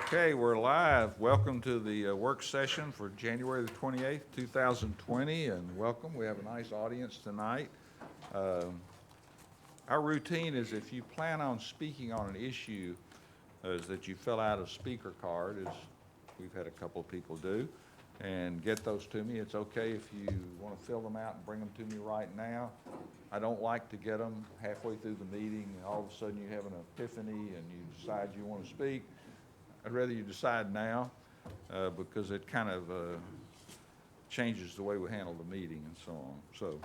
Okay, we're live. Welcome to the work session for January the 28th, 2020, and welcome. We have a nice audience tonight. Our routine is if you plan on speaking on an issue, is that you fill out a speaker card, as we've had a couple of people do, and get those to me. It's okay if you want to fill them out and bring them to me right now. I don't like to get them halfway through the meeting and all of a sudden you have an epiphany and you decide you want to speak. I'd rather you decide now because it kind of changes the way we handle the meeting and so on. So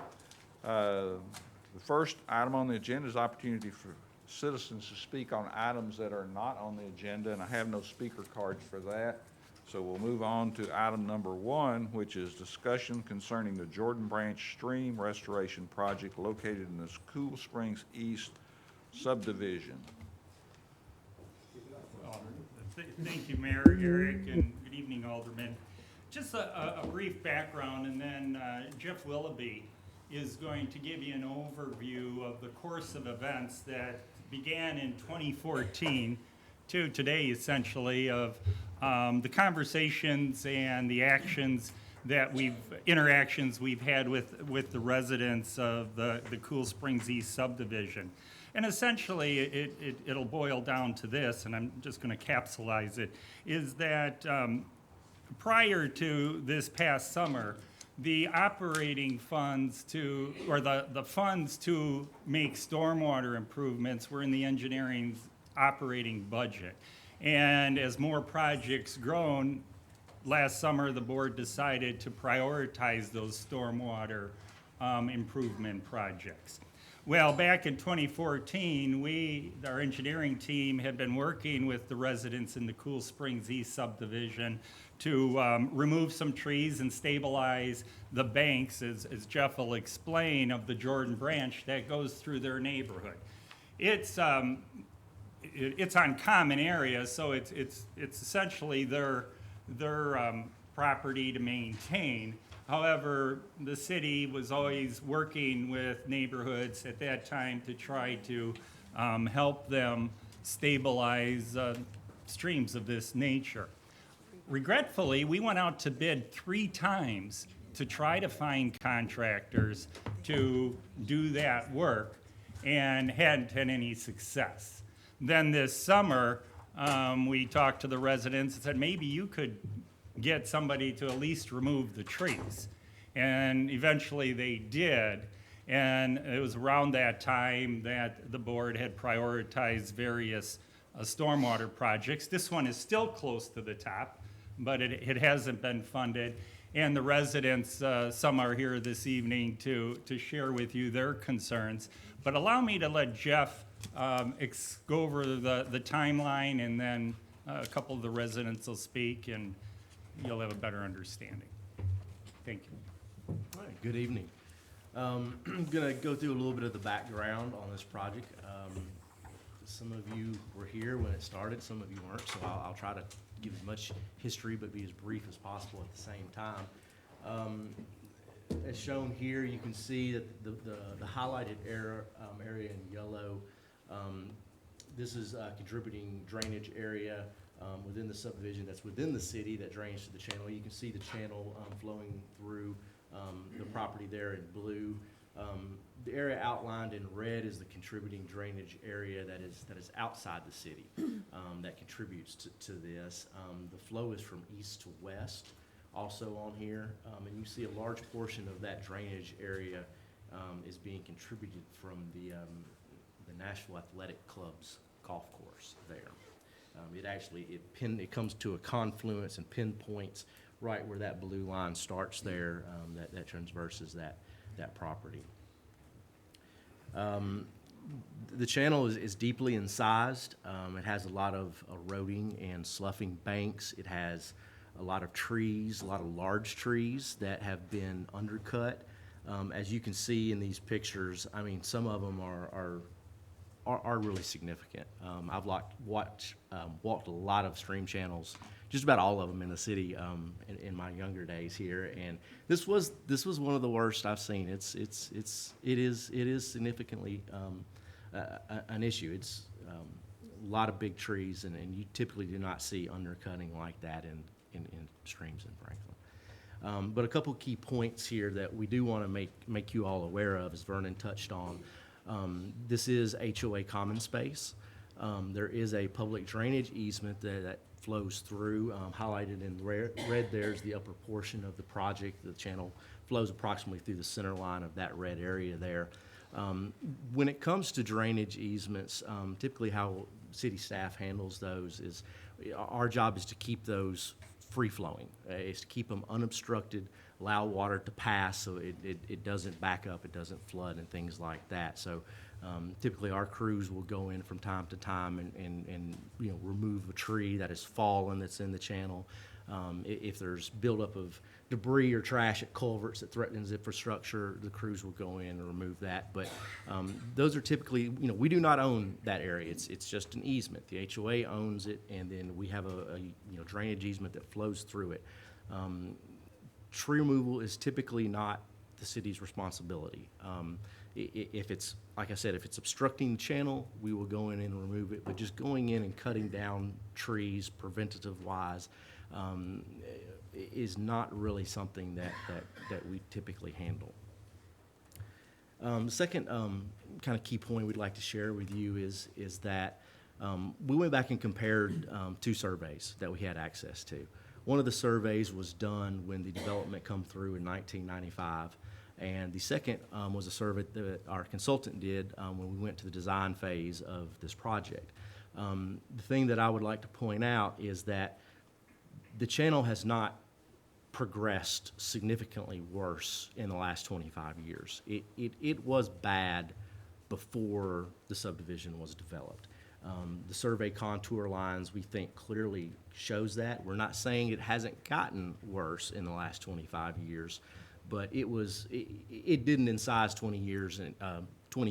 the first item on the agenda is opportunity for citizens to speak on items that are not on the agenda, and I have no speaker cards for that. So we'll move on to item number 1, which is discussion concerning the Jordan Branch Stream Restoration Project located in the Cool Springs East subdivision. Thank you, Mayor Eric, and good evening, Alderman. Just a brief background, and then Jeff Willoughby is going to give you an overview of the course of events that began in 2014 to today, essentially, of the conversations and the actions that interactions we've had with the residents of the Cool Springs East subdivision. And essentially, it'll boil down to this, and I'm just going to capsulize it, is that prior to this past summer, the operating funds the funds to make stormwater improvements were in the engineering's operating budget. And as more projects grown, last summer the board decided to prioritize those stormwater improvement projects. Well, back in 2014, our engineering team had been working with the residents in the Cool Springs East subdivision to remove some trees and stabilize the banks, as Jeff will explain, of the Jordan Branch that goes through their neighborhood. It's on common areas, so it's essentially their property to maintain. However, the city was always working with neighborhoods at that time to try to help them stabilize streams of this nature. Regretfully, we went out to bid 3 times to try to find contractors to do that work and hadn't had any success. Then this summer, we talked to the residents and said, maybe you could get somebody to at least remove the trees. And eventually they did. And it was around that time that the board had prioritized various stormwater projects. This one is still close to the top, but it hasn't been funded. And the residents, some are here this evening to share with you their concerns. But allow me to let Jeff go over the timeline, and then a couple of the residents will speak, and you'll have a better understanding. Thank you. All right, good evening. I'm going to go through a little bit of the background on this project. Some of you were here when it started, some of you weren't, so I'll try to give as much history but be as brief as possible at the same time. As shown here, you can see that the highlighted area in yellow, this is a contributing drainage area within the subdivision that's within the city that drains to the channel. You can see the channel flowing through the property there in blue. The area outlined in red is the contributing drainage area that is outside the city that contributes to this. The flow is from east to west also on here, and you see a large portion of that drainage area is being contributed from the Nashville Athletic Club's golf course there. It comes to a confluence and pinpoints right where that blue line starts there, that transverses that property. The channel is deeply incised. It has a lot of eroding and sloughing banks. It has a lot of trees, a lot of large trees that have been undercut. As you can see in these pictures, I mean, some of them are really significant. I've walked a lot of stream channels, just about all of them in the city in my younger days here, and this was one of the worst I've seen. It is significantly an issue. It's lot of big trees, and you typically do not see undercutting like that in streams in Franklin. But a couple key points here that we do want to make you all aware of, as Vernon touched on. This is HOA common space. There is a public drainage easement that flows through. Highlighted in red there's the upper portion of the project. The channel flows approximately through the center line of that red area there. When it comes to drainage easements, typically how city staff handles those is our job is to keep those free-flowing, is to keep them unobstructed, allow water to pass so it doesn't back up, it doesn't flood and things like that. So typically our crews will go in from time to time and you know, remove a tree that has fallen that's in the channel. If there's buildup of debris or trash at culverts that threatens infrastructure, the crews will go in and remove that. But those are typically, you know, we do not own that area. It's just an easement. The HOA owns it, and then we have a you know, drainage easement that flows through it. Tree removal is typically not the city's responsibility. If it's, like I said, if it's obstructing the channel, we will go in and remove it. But just going in and cutting down trees preventative-wise is not really something that we typically handle. The second kind of key point we'd like to share with you is that we went back and compared two surveys that we had access to. One of the surveys was done when the development come through in 1995, and the second was a survey that our consultant did when we went to the design phase of this project. The thing that I would like to point out is that the channel has not progressed significantly worse in the last 25 years. It was bad before the subdivision was developed. The survey contour lines, we think, clearly shows that. We're not saying it hasn't gotten worse in the last 25 years, but it didn't in size 20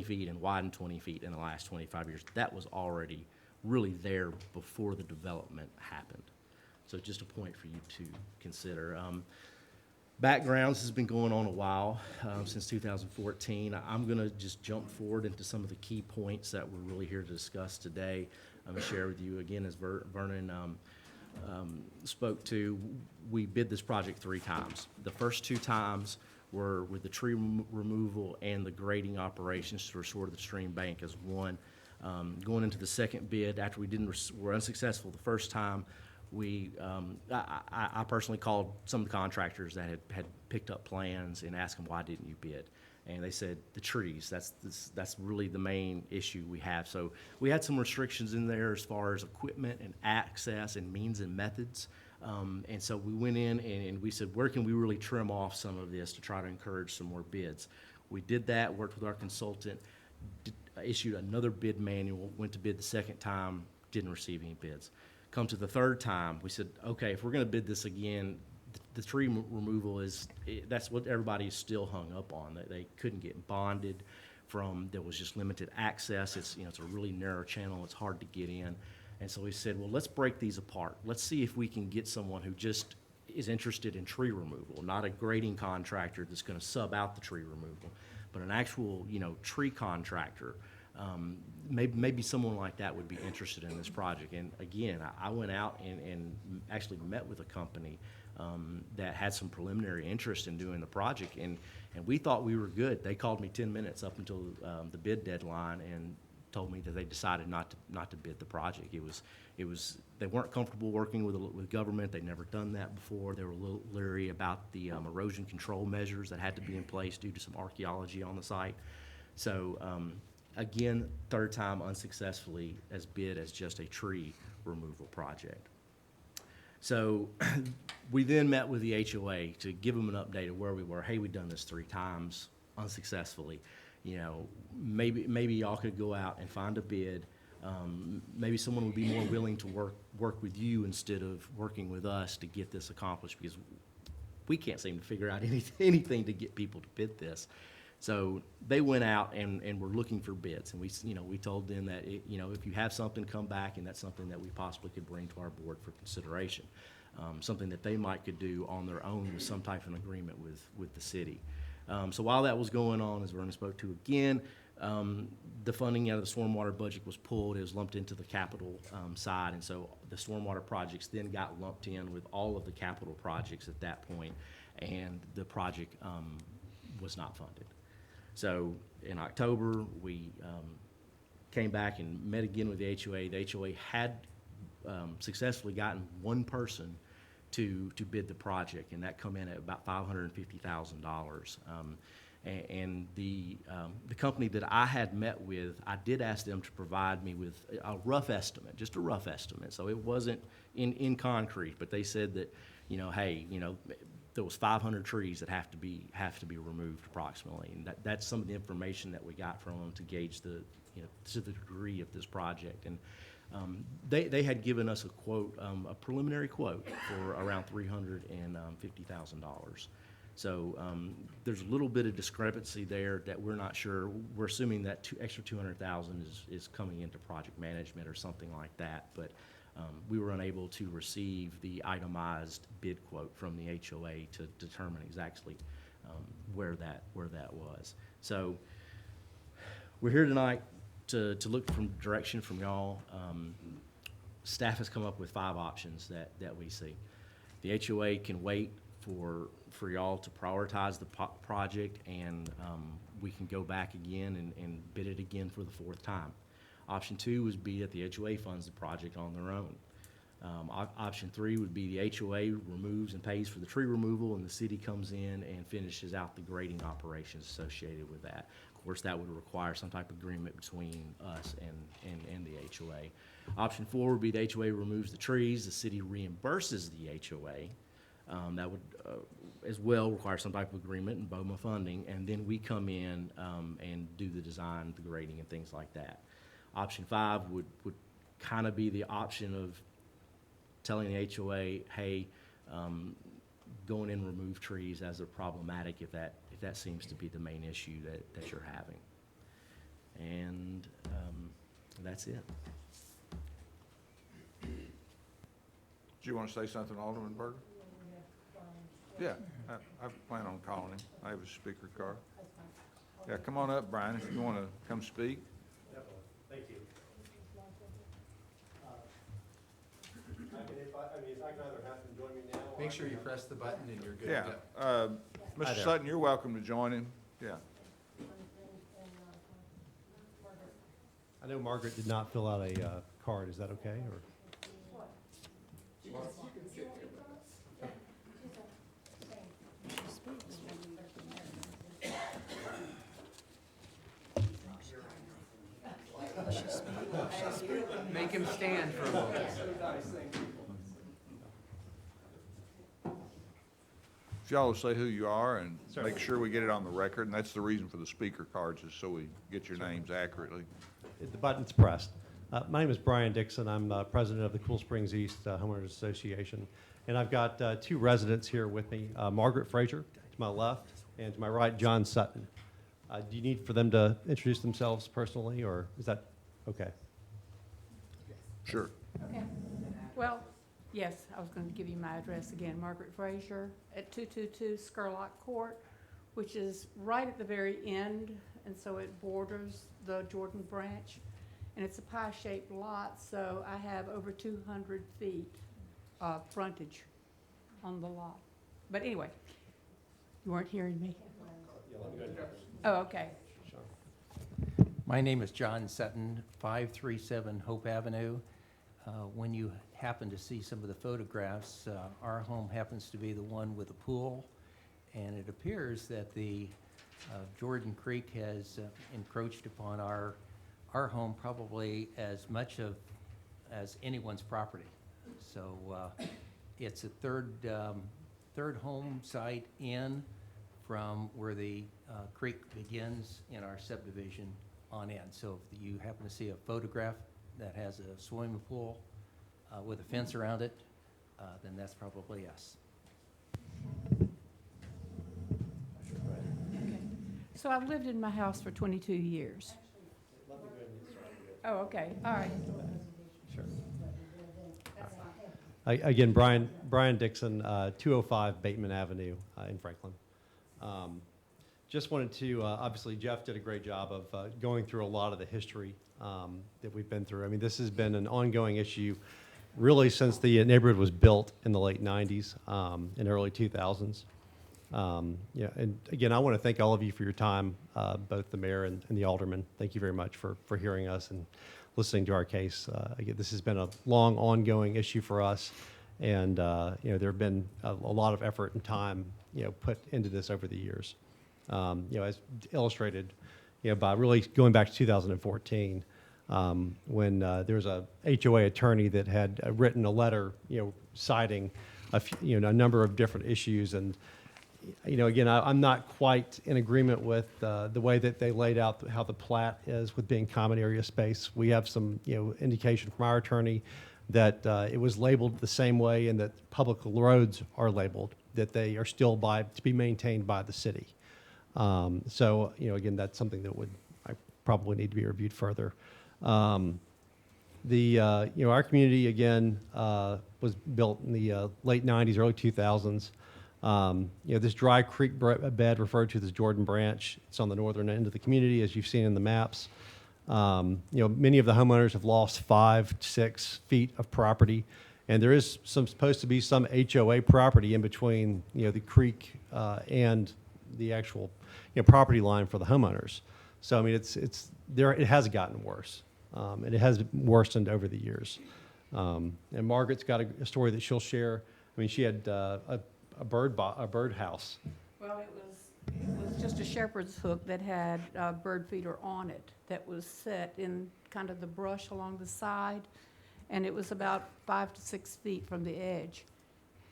feet and widen 20 feet in the last 25 years. That was already really there before the development happened. So just a point for you to consider. Backgrounds has been going on a while, since 2014. I'm going to just jump forward into some of the key points that we're really here to discuss today. I'm going to share with you again, as Vernon spoke to, we bid this project 3 times. The first 2 times were with the tree removal and the grading operations to restore the stream bank as one. Going into the second bid, after we were unsuccessful the first time, I personally called some of the contractors that had picked up plans and asked them, why didn't you bid? And they said, the trees, that's really the main issue we have. So we had some restrictions in there as far as equipment and access and means and methods. And so we went in and we said, where can we really trim off some of this to try to encourage some more bids? We did that, worked with our consultant, issued another bid manual, went to bid the second time, didn't receive any bids. Come to the third time, we said, okay, if we're going to bid this again, the tree removal that's what everybody is still hung up on. They couldn't get bonded there was just limited access. It's a really narrow channel. It's hard to get in. And so we said, well, let's break these apart. Let's see if we can get someone who just is interested in tree removal, not a grading contractor that's going to sub out the tree removal, but an actual, tree contractor. Maybe someone like that would be interested in this project. And again, I went out and actually met with a company that had some preliminary interest in doing the project, and we thought we were good. They called me 10 minutes up until the bid deadline and told me that they decided not to bid the project. They weren't comfortable working with government. They'd never done that before. They were a little leery about the erosion control measures that had to be in place due to some archaeology on the site. So again, third time unsuccessfully as bid as just a tree removal project. So we then met with the HOA to give them an update of where we were. Hey, we've done this 3 times unsuccessfully. Maybe y'all could go out and find a bid. Maybe someone would be more willing to work with you instead of working with us to get this accomplished, because we can't seem to figure out anything to get people to bid this. So they went out and were looking for bids, and we told them that if you have something, come back, and that's something that we possibly could bring to our board for consideration, something that they could do on their own with some type of an agreement with the city. So while that was going on, as Vernon spoke to again, The funding out of the stormwater budget was pulled, it was lumped into the capital side, and so the stormwater projects then got lumped in with all of the capital projects at that point, and the project was not funded. So in October, we came back and met again with the HOA. The HOA had successfully gotten one person to bid the project, and that come in at about $550,000. And the company that I had met with, I did ask them to provide me with a rough estimate, just a rough estimate. So it wasn't in concrete, but they said that, you know, hey, you know, there was 500 trees that have to be removed approximately, and that's some of the information that we got from them to gauge the, you know, to the degree of this project. And they had given us a quote, a preliminary quote for around $350,000. So there's a little bit of discrepancy there that we're not sure. We're assuming that extra $200,000 is coming into project management or something like that, but we were unable to receive the itemized bid quote from the HOA to determine exactly where that was. So we're here tonight to look for direction from y'all. Staff has come up with 5 options that we see. The HOA can wait for y'all to prioritize the project, and we can go back again and bid it again for the 4th time. Option 2 would be that the HOA funds the project on their own. Option 3 would be the HOA removes and pays for the tree removal, and the city comes in and finishes out the grading operations associated with that. Of course, that would require some type of agreement between us and the HOA. Option 4 would be the HOA removes the trees, the city reimburses the HOA. That would as well require some type of agreement and BOMA funding, and then we come in and do the design, the grading, and things like that. Option 5 would kind of be the option of telling the HOA, hey, go in and remove trees as they're problematic if that seems to be the main issue that you're having. And that's it. Do you want to say something, Alderman Berger? Yeah, I plan on calling him. I have a speaker card. Yeah, come on up, Brian, if you want to come speak. Thank you. If I can either have them join me now. Make sure you press the button and you're good Yeah, to go. Mr. Sutton, you're welcome to join him. Yeah. I know Margaret did not fill out a card. Is that okay, or? Make him stand for a moment. If y'all will say who you are and make Certainly. sure we get it on the record, and that's the reason for the speaker cards, is so we get your names accurately. The button's pressed. My name is Brian Dixon. I'm president of the Cool Springs East Homeowners Association. And I've got 2 residents here with me, Margaret Frazier to my left, and to my right, John Sutton. Do you need for them to introduce themselves personally, or is that okay? Sure. Okay. Well, yes, I was going to give you my address again. Margaret Frazier at 222 Scurlock Court, which is right at the very end, and so it borders the Jordan Branch. And it's a pie-shaped lot, so I have over 200 feet of frontage on the lot. But anyway, you weren't hearing me? Oh, okay. My name is John Sutton, 537 Hope Avenue. When you happen to see some of the photographs, our home happens to be the one with a pool, and it appears that the Jordan Creek has encroached upon our home probably as much as anyone's property. So it's a third home site in from where the creek begins in our subdivision on end. So if you happen to see a photograph that has a swimming pool with a fence around it, then that's probably us. Okay. So I've lived in my house for 22 years. Oh, okay, all right. Sure. Again, Brian Dixon, 205 Bateman Avenue in Franklin. just wanted to, obviously Jeff did a great job of going through a lot of the history that we've been through. I mean, this has been an ongoing issue really since the neighborhood was built in the late 90s and early 2000s. Yeah, and again, I want to thank all of you for your time, both the mayor and the alderman. Thank you very much for hearing us and listening to our case. Again, this has been a long, ongoing issue for us, and you know, there have been a lot of effort and time, you know, put into this over the years. You know, as illustrated, you know, by really going back to 2014, when there was a HOA attorney that had written a letter, you know, citing you know, a number of different issues. And you know, again, I'm not quite in agreement with the way that they laid out how the plat is with being common area space. We have some, you know, indication from our attorney that it was labeled the same way, and that public roads are labeled, that they are still to be maintained by the city. So, you know, again, that's something that I probably need to be reviewed further. You know, our community, again, was built in the late 90s, early 2000s. You know, this dry creek bed referred to as Jordan Branch, it's on the northern end of the community, as you've seen in the maps. You know, many of the homeowners have lost 5 to 6 feet of property, and there is supposed to be some HOA property in between, you know, the creek and the actual, you know, property line for the homeowners. So I mean, it's there. It has gotten worse, and it has worsened over the years. And Margaret's got a story that she'll share. I mean, she had a bird house. Well, it was just a shepherd's hook that had a bird feeder on it that was set in kind of the brush along the side, and it was about 5 to 6 feet from the edge.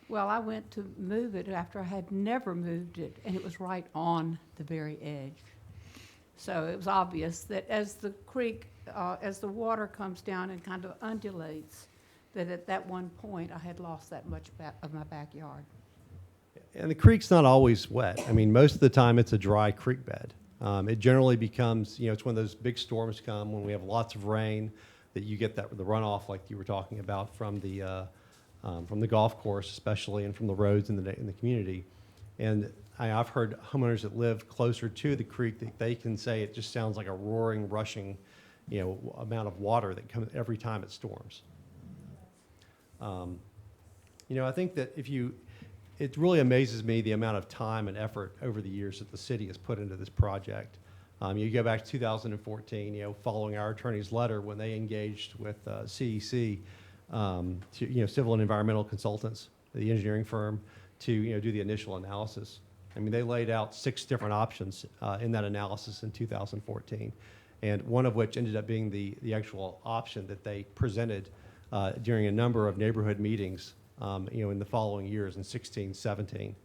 Well, I went to move it after I had never moved it, and it was right on the very edge. So it was obvious that as the creek, as the water comes down and kind of undulates, that at that one point I had lost that much of my backyard. And the creek's not always wet. I mean, most of the time it's a dry creek bed. It generally becomes, you know, it's when those big storms come, when we have lots of rain, that you get the runoff like you were talking about from the golf course, especially, and from the roads in the community. And I've heard homeowners that live closer to the creek that they can say it just sounds like a roaring, rushing, you know, amount of water that comes every time it storms. You know, I think that it really amazes me the amount of time and effort over the years that the city has put into this project. You go back to 2014, you know, following our attorney's letter when they engaged with CEC, you know, civil and environmental consultants, the engineering firm, to, you know, do the initial analysis. I mean, they laid out 6 different options in that analysis in 2014, and one of which ended up being the actual option that they presented during a number of neighborhood meetings, you know, in the following years, in 16, 17.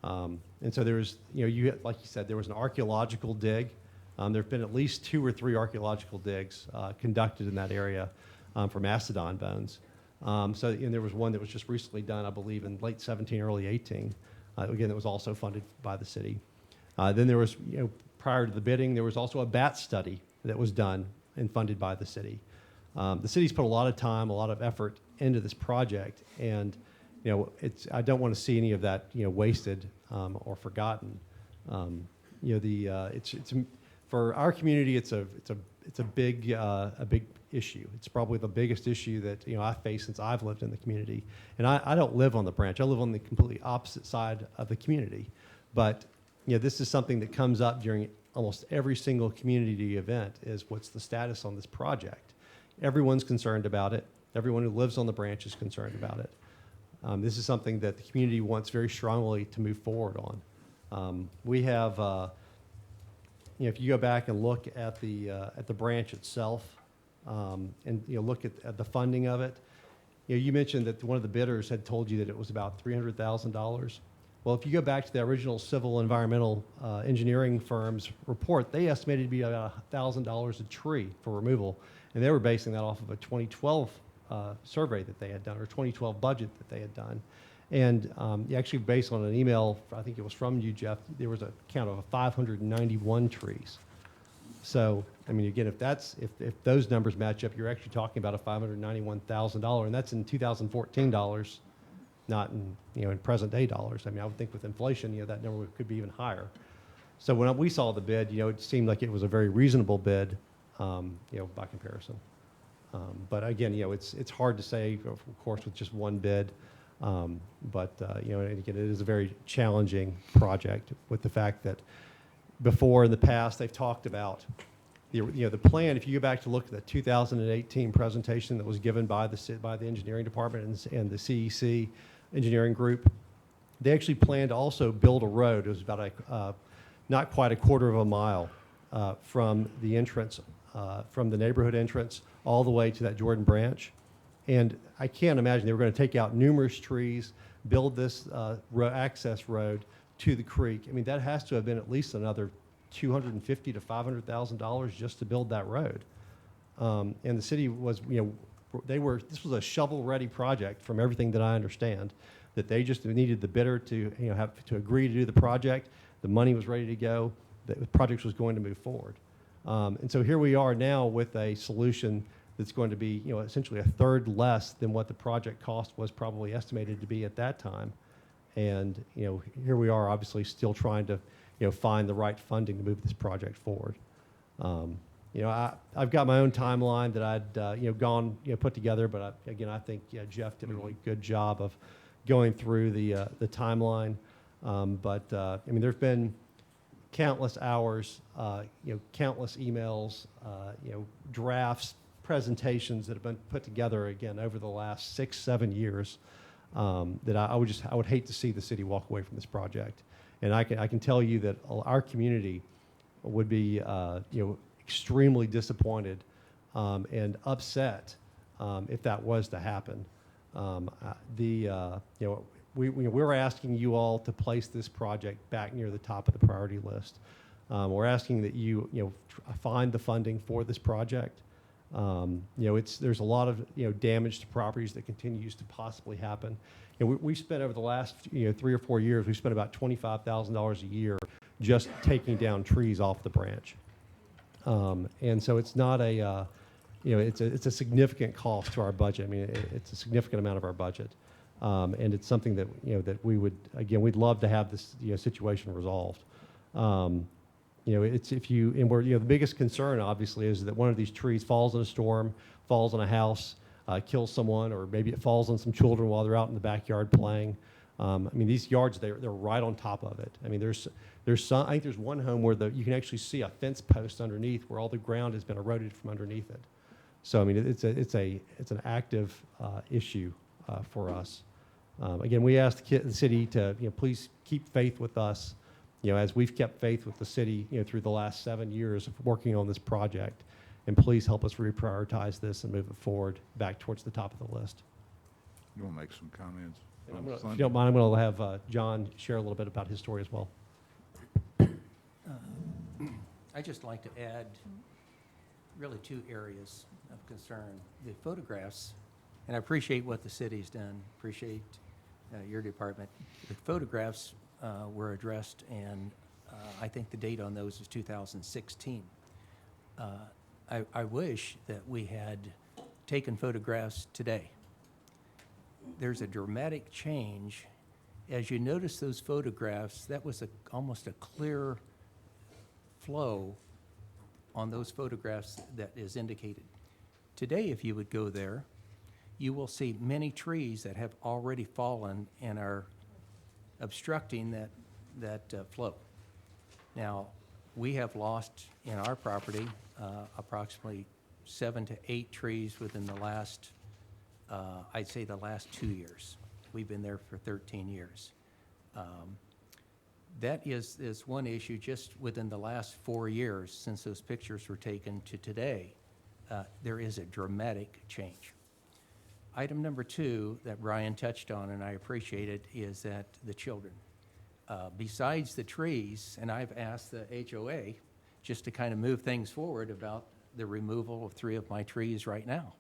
And so there was, you know, like you said, there was an archaeological dig. There have been at least 2 or 3 archaeological digs conducted in that area for mastodon bones. So, and there was one that was just recently done, I believe, in late 17, early 18. Again, that was also funded by the city. Then there was, you know, prior to the bidding, there was also a bat study that was done and funded by the city. The city's put a lot of time, a lot of effort into this project, and you know, I don't want to see any of that, you know, wasted or forgotten. You know, it's for our community, it's a big issue. It's probably the biggest issue that, you know, I've faced since I've lived in the community. And I don't live on the branch. I live on the completely opposite side of the community. But, you know, this is something that comes up during almost every single community event, is what's the status on this project. Everyone's concerned about it. Everyone who lives on the branch is concerned about it. This is something that the community wants very strongly to move forward on. We have, you know, if you go back and look at the branch itself, and you know, look at the funding of it. You know, you mentioned that one of the bidders had told you that it was about $300,000. Well, if you go back to the original civil environmental engineering firm's report, they estimated it to be about $1,000 a tree for removal, and they were basing that off of a 2012 survey that they had done, or 2012 budget that they had done. And actually, based on an email, I think it was from you, Jeff, there was a count of 591 trees. So, I mean, again, if those numbers match up, you're actually talking about a $591,000, and that's in 2014 dollars, not in, you know, in present day dollars. I mean, I would think with inflation, you know, that number could be even higher. So when we saw the bid, it seemed like it was a very reasonable bid, by comparison. But again, it's hard to say, of course, with just one bid. And again, it is a very challenging project with the fact that before in the past, they've talked about the plan. If you go back to look at the 2018 presentation that was given by the engineering department and the CEC engineering group, they actually planned to also build a road. It was about not quite a quarter of a mile from the entrance, from the neighborhood entrance all the way to that Jordan branch. And I can't imagine they were going to take out numerous trees, build this access road to the creek. I mean, that has to have been at least another $250,000 to $500,000 just to build that road. And the city was, this was a shovel-ready project from everything that I understand, that they just needed the bidder to, have to agree to do the project. The money was ready to go. The project was going to move forward. And so here we are now with a solution that's going to be, essentially a third less than what the project cost was probably estimated to be at that time. And, here we are obviously still trying to, find the right funding to move this project forward. I've got my own timeline that I'd, put together, but I think Jeff did a really good job of going through the timeline. There's been countless hours, countless emails, drafts, presentations that have been put together again over the last 6-7 years that I would hate to see the city walk away from this project. And I can tell you that our community would be extremely disappointed and upset if that was to happen. We're asking you all to place this project back near the top of the priority list. We're asking that you find the funding for this project. There's a lot of damage to properties that continues to possibly happen. We spent over the last 3 or 4 years, we spent about $25,000 a year just taking down trees off the branch. And so it's not it's a significant cost to our budget. I mean, it's a significant amount of our budget. And it's something that, that we'd love to have this, situation resolved. The biggest concern obviously is that one of these trees falls in a storm, falls on a house, kills someone, or maybe it falls on some children while they're out in the backyard playing. These yards, they're right on top of it. I think there's one home where you can actually see a fence post underneath where all the ground has been eroded from underneath it. So it's an active issue for us. Again, we ask the city to please keep faith with us, as we've kept faith with the city through the last 7 years of working on this project, and please help us reprioritize this and move it forward back towards the top of the list. You want to make some comments? If you don't mind, I'm going to have John share a little bit about his story as well. I'd just like to add really 2 areas of concern. The photographs, and I appreciate what the city's done, appreciate your department. The photographs were addressed, and I think the date on those is 2016. I wish that we had taken photographs today. There's a dramatic change. As you notice those photographs, that was almost a clear flow on those photographs that is indicated. Today, if you would go there, you will see many trees that have already fallen and are obstructing that flow. Now, we have lost in our property approximately 7 to 8 trees within the last, I'd say the last 2 years. We've been there for 13 years. That is one issue just within the last 4 years since those pictures were taken to today. There is a dramatic change. Item number 2 that Brian touched on, and I appreciate it, is that the children. Besides the trees, and I've asked the HOA just to kind of move things forward about the removal of 3 of my trees right now.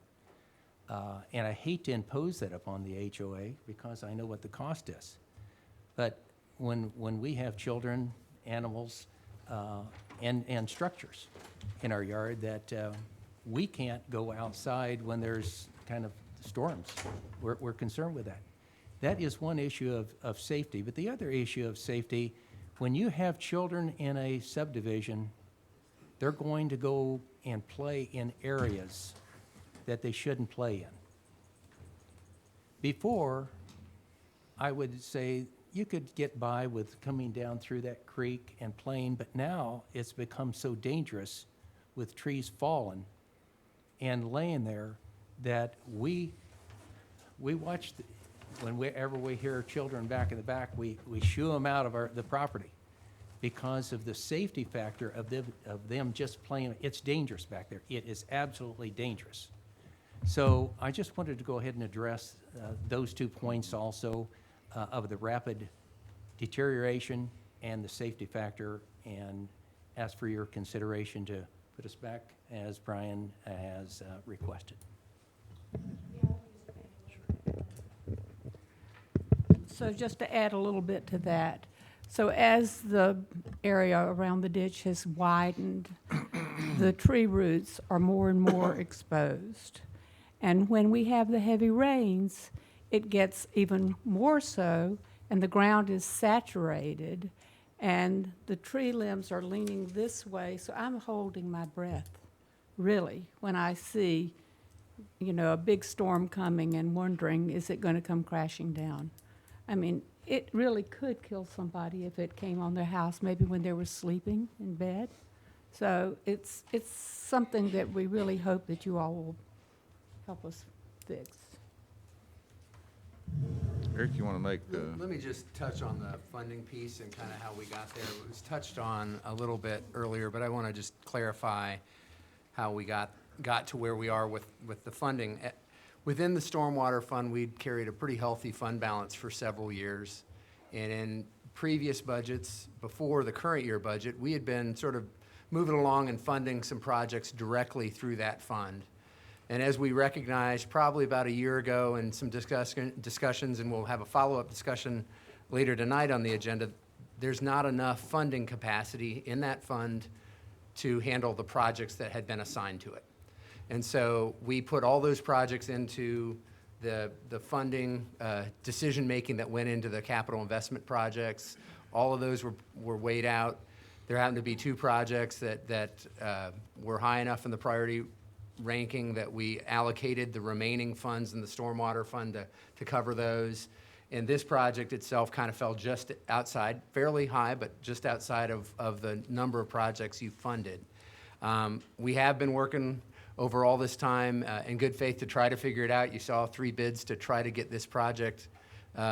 And I hate to impose that upon the HOA because I know what the cost is. But when we have children, animals, and structures in our yard that we can't go outside when there's kind of storms, we're concerned with that. That is one issue of safety. But the other issue of safety, when you have children in a subdivision, they're going to go and play in areas that they shouldn't play in. Before, I would say you could get by with coming down through that creek and playing, but now it's become so dangerous with trees falling and laying there that we watch, whenever we hear children back in the back, we shoo them out of the property because of the safety factor of them just playing. It's dangerous back there. It is absolutely dangerous. So I just wanted to go ahead and address those 2 points also of the rapid deterioration and the safety factor, and ask for your consideration to put us back as Brian has requested. So just to add a little bit to that, so as the area around the ditch has widened, the tree roots are more and more exposed. And when we have the heavy rains, it gets even more so, and the ground is saturated, and the tree limbs are leaning this way, so I'm holding my breath, really, when I see, a big storm coming and wondering, is it going to come crashing down? I mean, it really could kill somebody if it came on their house, maybe when they were sleeping in bed. So it's something that we really hope that you all will help us fix. Eric, you want to make the, Let me just touch on the funding piece and kind of how we got there. It was touched on a little bit earlier, but I want to just clarify how we got to where we are with the funding. Within the Stormwater Fund, we'd carried a pretty healthy fund balance for several years. And in previous budgets, before the current year budget, we had been sort of moving along and funding some projects directly through that fund. And as we recognized probably about a year ago in some discussions, and we'll have a follow-up discussion later tonight on the agenda, there's not enough funding capacity in that fund to handle the projects that had been assigned to it. And so we put all those projects into the funding decision-making that went into the capital investment projects. All of those were weighed out. There happened to be 2 projects that were high enough in the priority ranking that we allocated the remaining funds in the Stormwater Fund to cover those. And this project itself kind of fell just outside, fairly high, but just outside of the number of projects you funded. We have been working over all this time in good faith to try to figure it out. You saw 3 bids to try to get this project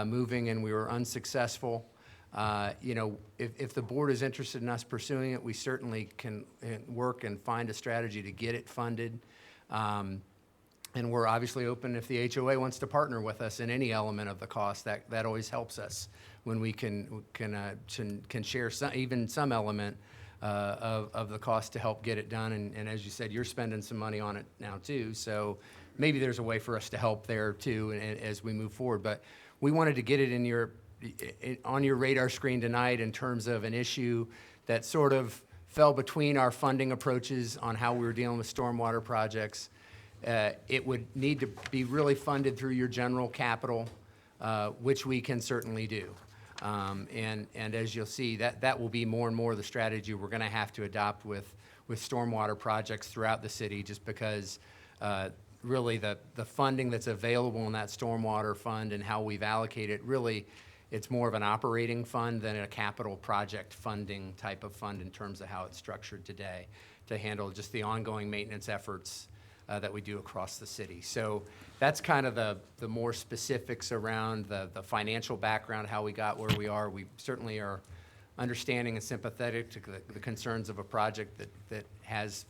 moving, and we were unsuccessful. If the board is interested in us pursuing it, we certainly can work and find a strategy to get it funded. And we're obviously open if the HOA wants to partner with us in any element of the cost. That always helps us when we can share even some element of the cost to help get it done. And as you said, you're spending some money on it now too. So maybe there's a way for us to help there too as we move forward. But we wanted to get it on your radar screen tonight in terms of an issue that sort of fell between our funding approaches on how we were dealing with stormwater projects. It would need to be really funded through your general capital, which we can certainly do. And as you'll see, that will be more and more the strategy we're going to have to adopt with stormwater projects throughout the city, just because really the funding that's available in that stormwater fund and how we've allocated it, really, it's more of an operating fund than a capital project funding type of fund in terms of how it's structured today to handle just the ongoing maintenance efforts that we do across the city. So that's kind of the more specifics around the financial background, how we got where we are. We certainly are understanding and sympathetic to the concerns of a project that has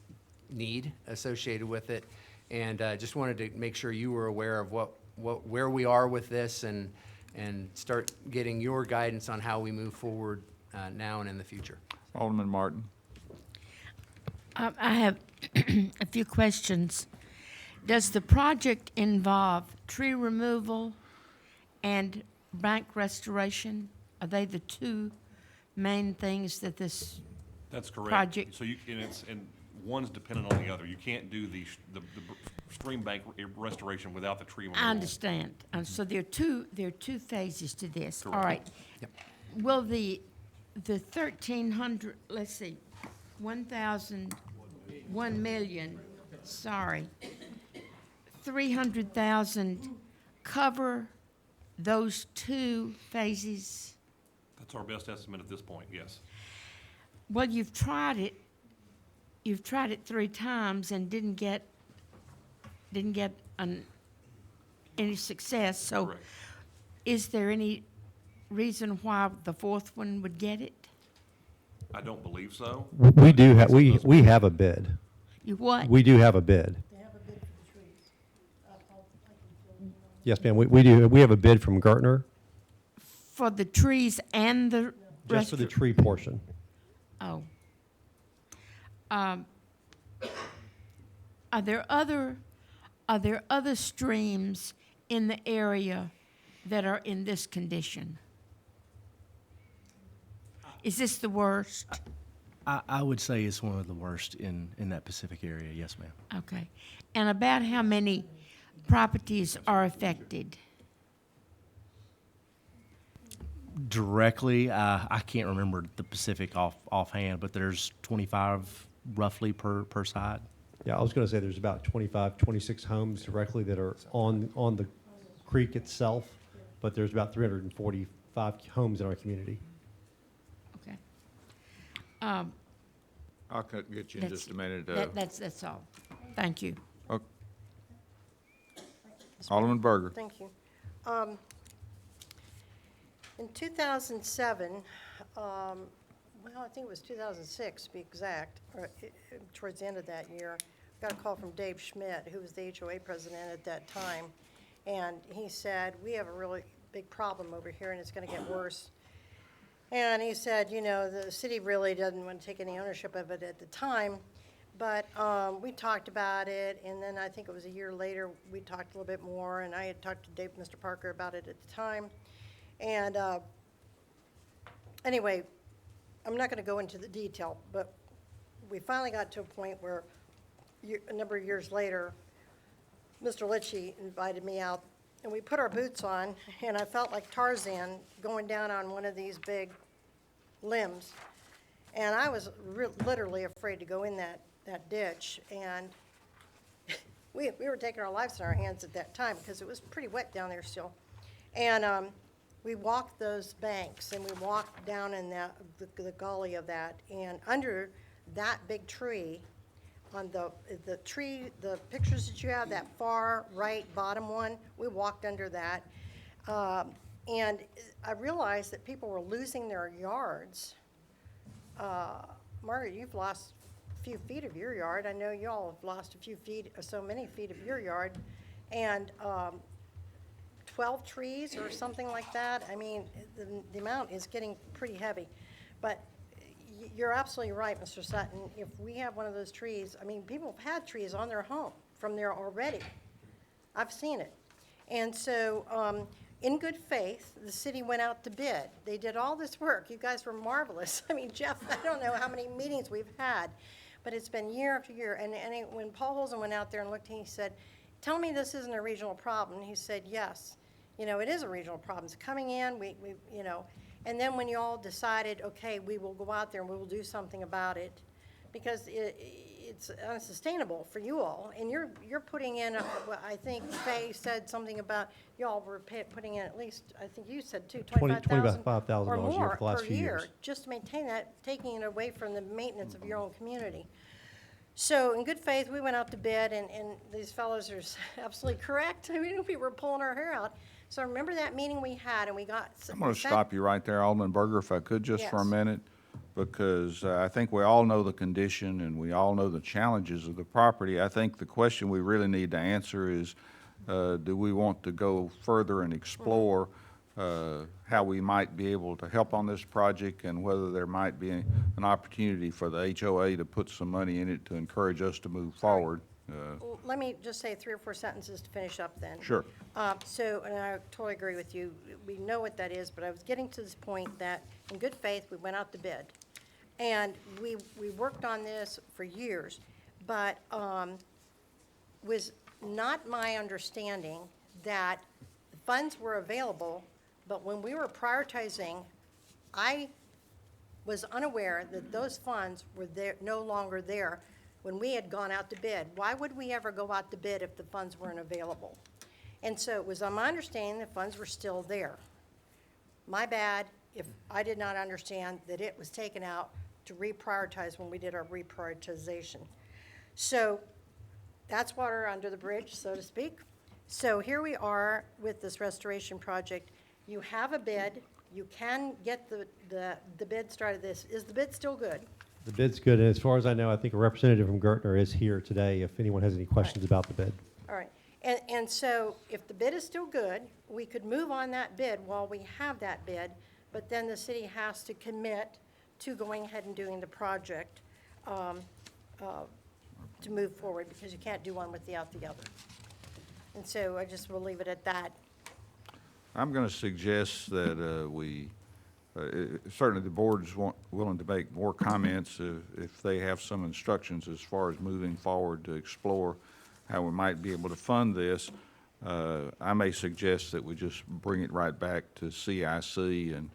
need associated with it. And just wanted to make sure you were aware of where we are with this and start getting your guidance on how we move forward now and in the future. Alderman Martin? I have a few questions. Does the project involve tree removal and bank restoration? Are they the 2 main things that this That's correct. project? So and one's dependent on the other. You can't do the stream bank restoration without the tree removal. I understand. So there are two phases to this. All Correct. right. Yep. Will the the 1,300, let's see, 1,000, 1,000,000, sorry, 300,000 cover those two phases? That's our best estimate at this point, yes. Well, you've tried it 3 times and didn't get any success, so Correct. is there any reason why the fourth one would get it? I don't believe so. We do have, we have a bid. You what? We do have a bid. Yes, ma'am, we do. We have a bid from Gertner, For the trees and the just for the rest? tree portion. Oh. Are there other streams in the area that are in this condition? Is this the worst? I would say it's one of the worst in that Pacific area, yes, ma'am. Okay. And about how many properties are affected? Directly, I can't remember the Pacific offhand, but there's 25 roughly per side. Yeah, I was going to say there's about 25, 26 homes directly that are on the creek itself, but there's about 345 homes in our community. Okay. I'll get you in just a minute. That's all. Thank you. Okay. Alderman Berger. Thank you. In 2007, well, I think it was 2006 to be exact, or towards the end of that year, got a call from Dave Schmidt, who was the HOA president at that time, and he said, we have a really big problem over here and it's going to get worse. And he said, you know, the city really doesn't want to take any ownership of it at the time, but we talked about it, and then I think it was a year later, we talked a little bit more, and I had talked to Mr. Parker about it at the time. And anyway, I'm not going to go into the detail, but we finally got to a point where a number of years later, Mr. Litchie invited me out, and we put our boots on, and I felt like Tarzan going down on one of these big limbs. And I was literally afraid to go in that ditch, and we were taking our lives in our hands at that time because it was pretty wet down there still. And we walked those banks, and we walked down in the gully of that, and under that big tree, on the tree, the pictures that you have, that far right bottom one, we walked under that. And I realized that people were losing their yards. Margaret, you've lost a few feet of your yard. I know y'all have lost a few feet, so many feet of your yard. And 12 trees or something like that. I mean, the amount is getting pretty heavy. But you're absolutely right, Mr. Sutton. If we have one of those trees, I mean, people have had trees on their home from there already. I've seen it. And so, in good faith, the city went out to bid. They did all this work. You guys were marvelous. I mean, Jeff, I don't know how many meetings we've had, but it's been year after year. And when Paul Holzen went out there and looked, he said, tell me this isn't a regional problem. He said, yes, you know, it is a regional problem. It's coming in, we you know. And then when you all decided, okay, we will go out there and we will do something about it, because it's unsustainable for you all. And you're putting in, I think Faye said something about y'all were putting in at least, I think you said too, $25,000 or $25,000 a year more for the last per few year, years. just to maintain that, taking it away from the maintenance of your own community. So in good faith, we went out to bid, and these fellows are absolutely correct. I mean, we were pulling our hair out. So remember that meeting we had, and we got. I'm going to stop you right there, Alderman Berger, if I could, just for a Yes. minute, because I think we all know the condition and we all know the challenges of the property. I think the question we really need to answer is, do we want to go further and explore how we might be able to help on this project, and whether there might be an opportunity for the HOA to put some money in it to encourage us to move forward. Well, let me just say 3 or 4 sentences to finish up then. Sure. So, and I totally agree with you. We know what that is, but I was getting to this point that in good faith, we went out to bid. And we worked on this for years, but was not my understanding that funds were available, but when we were prioritizing, I was unaware that those funds were there, no longer there when we had gone out to bid. Why would we ever go out to bid if the funds weren't available? And so it was on my understanding the funds were still there. My bad if I did not understand that it was taken out to reprioritize when we did our reprioritization. So that's water under the bridge, so to speak. So here we are with this restoration project. You have a bid. You can get the bid started. Is the bid still good? The bid's good, and as far as I know, I think a representative from Gertner is here today if anyone has any questions about the bid. All right. And so if the bid is still good, we could move on that bid while we have that bid, but then the city has to commit to going ahead and doing the project to move forward, because you can't do one without the other. And so I just will leave it at that. I'm going to suggest that certainly the board's willing to make more comments if they have some instructions as far as moving forward to explore how we might be able to fund this. I may suggest that we just bring it right back to CIC and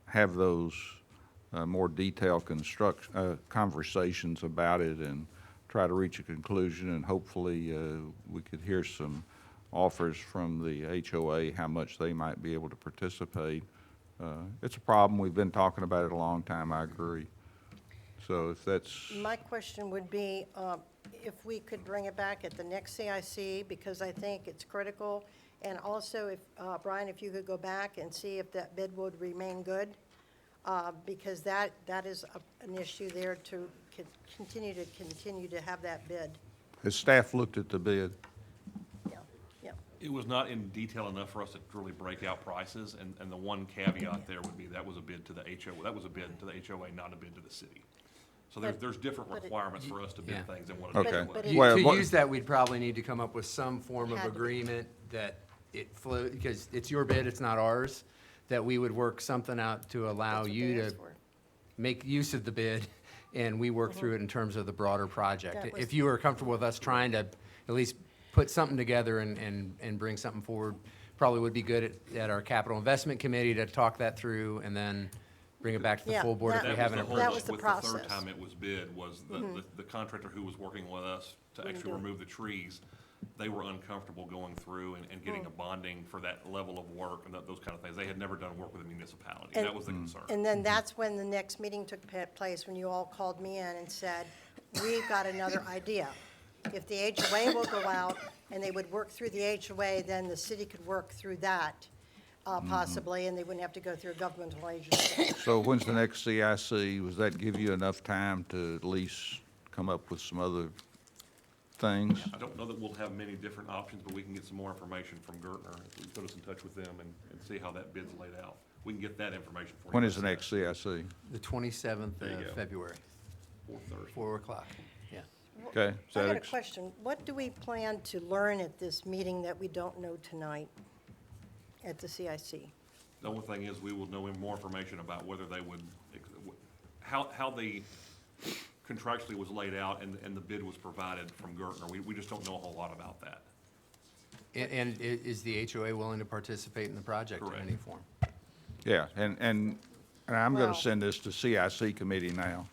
have those more detailed conversations about it and try to reach a conclusion, and hopefully we could hear some offers from the HOA, how much they might be able to participate. It's a problem. We've been talking about it a long time, I agree. So if that's, My question would be if we could bring it back at the next CIC, because I think it's critical. And also, if Brian, if you could go back and see if that bid would remain good, because that is an issue there to continue to have that bid. has staff looked at the bid? Yeah. It was not in detail enough for us to really break out prices, and the one caveat there would be that was a bid to the HOA, that was a bid to the HOA, not a bid to the city. So there's different but it- requirements for us to bid Yeah. things than what Okay. a But HOA. it- Well, To what- use that, we'd probably need to come up with some form of Had to be. agreement that it flow, because it's your bid, it's not ours, that we would work something out to allow That's what you they to asked for. make use of the bid, and we work through it in terms of the broader project. That was- If you are comfortable with us trying to at least put something together and bring something forward, probably would be good at our capital investment committee to talk that through, and then bring it back to the Yeah, full board if that- we That was haven't the approved That whole, was it. the with the third process. time it was bid, was the contractor who was working with us to actually do it. remove the trees, they were uncomfortable going through and getting a bonding for that level of work and those kind of things. They had never done work with a municipality, and that was the concern. And then that's when the next meeting took place, when you all called me in and said, we've got another idea. If the HOA will go out and they would work through the HOA, then the city could work through that possibly, and they wouldn't have to go through a governmental agency. So when's the next CIC? Was that give you enough time to at least come up with some other things? I don't know that we'll have many different options, but we can get some more information from Gertner. If we put us in touch with them and see how that bid's laid out. We can get that information for you. When is the next CIC? The 27th There you of go. February, 4:30. 4 o'clock, yeah. Okay, is I that got a question. What do we plan to learn at this meeting that we don't know tonight at the CIC? The only thing is, we will know more information about whether they would, how the contractually was laid out and the bid was provided from Gertner. We just don't know a whole lot about that. And is the HOA willing to participate in the project in Correct. any form? Yeah, and I'm going Well- to send this to CIC committee now.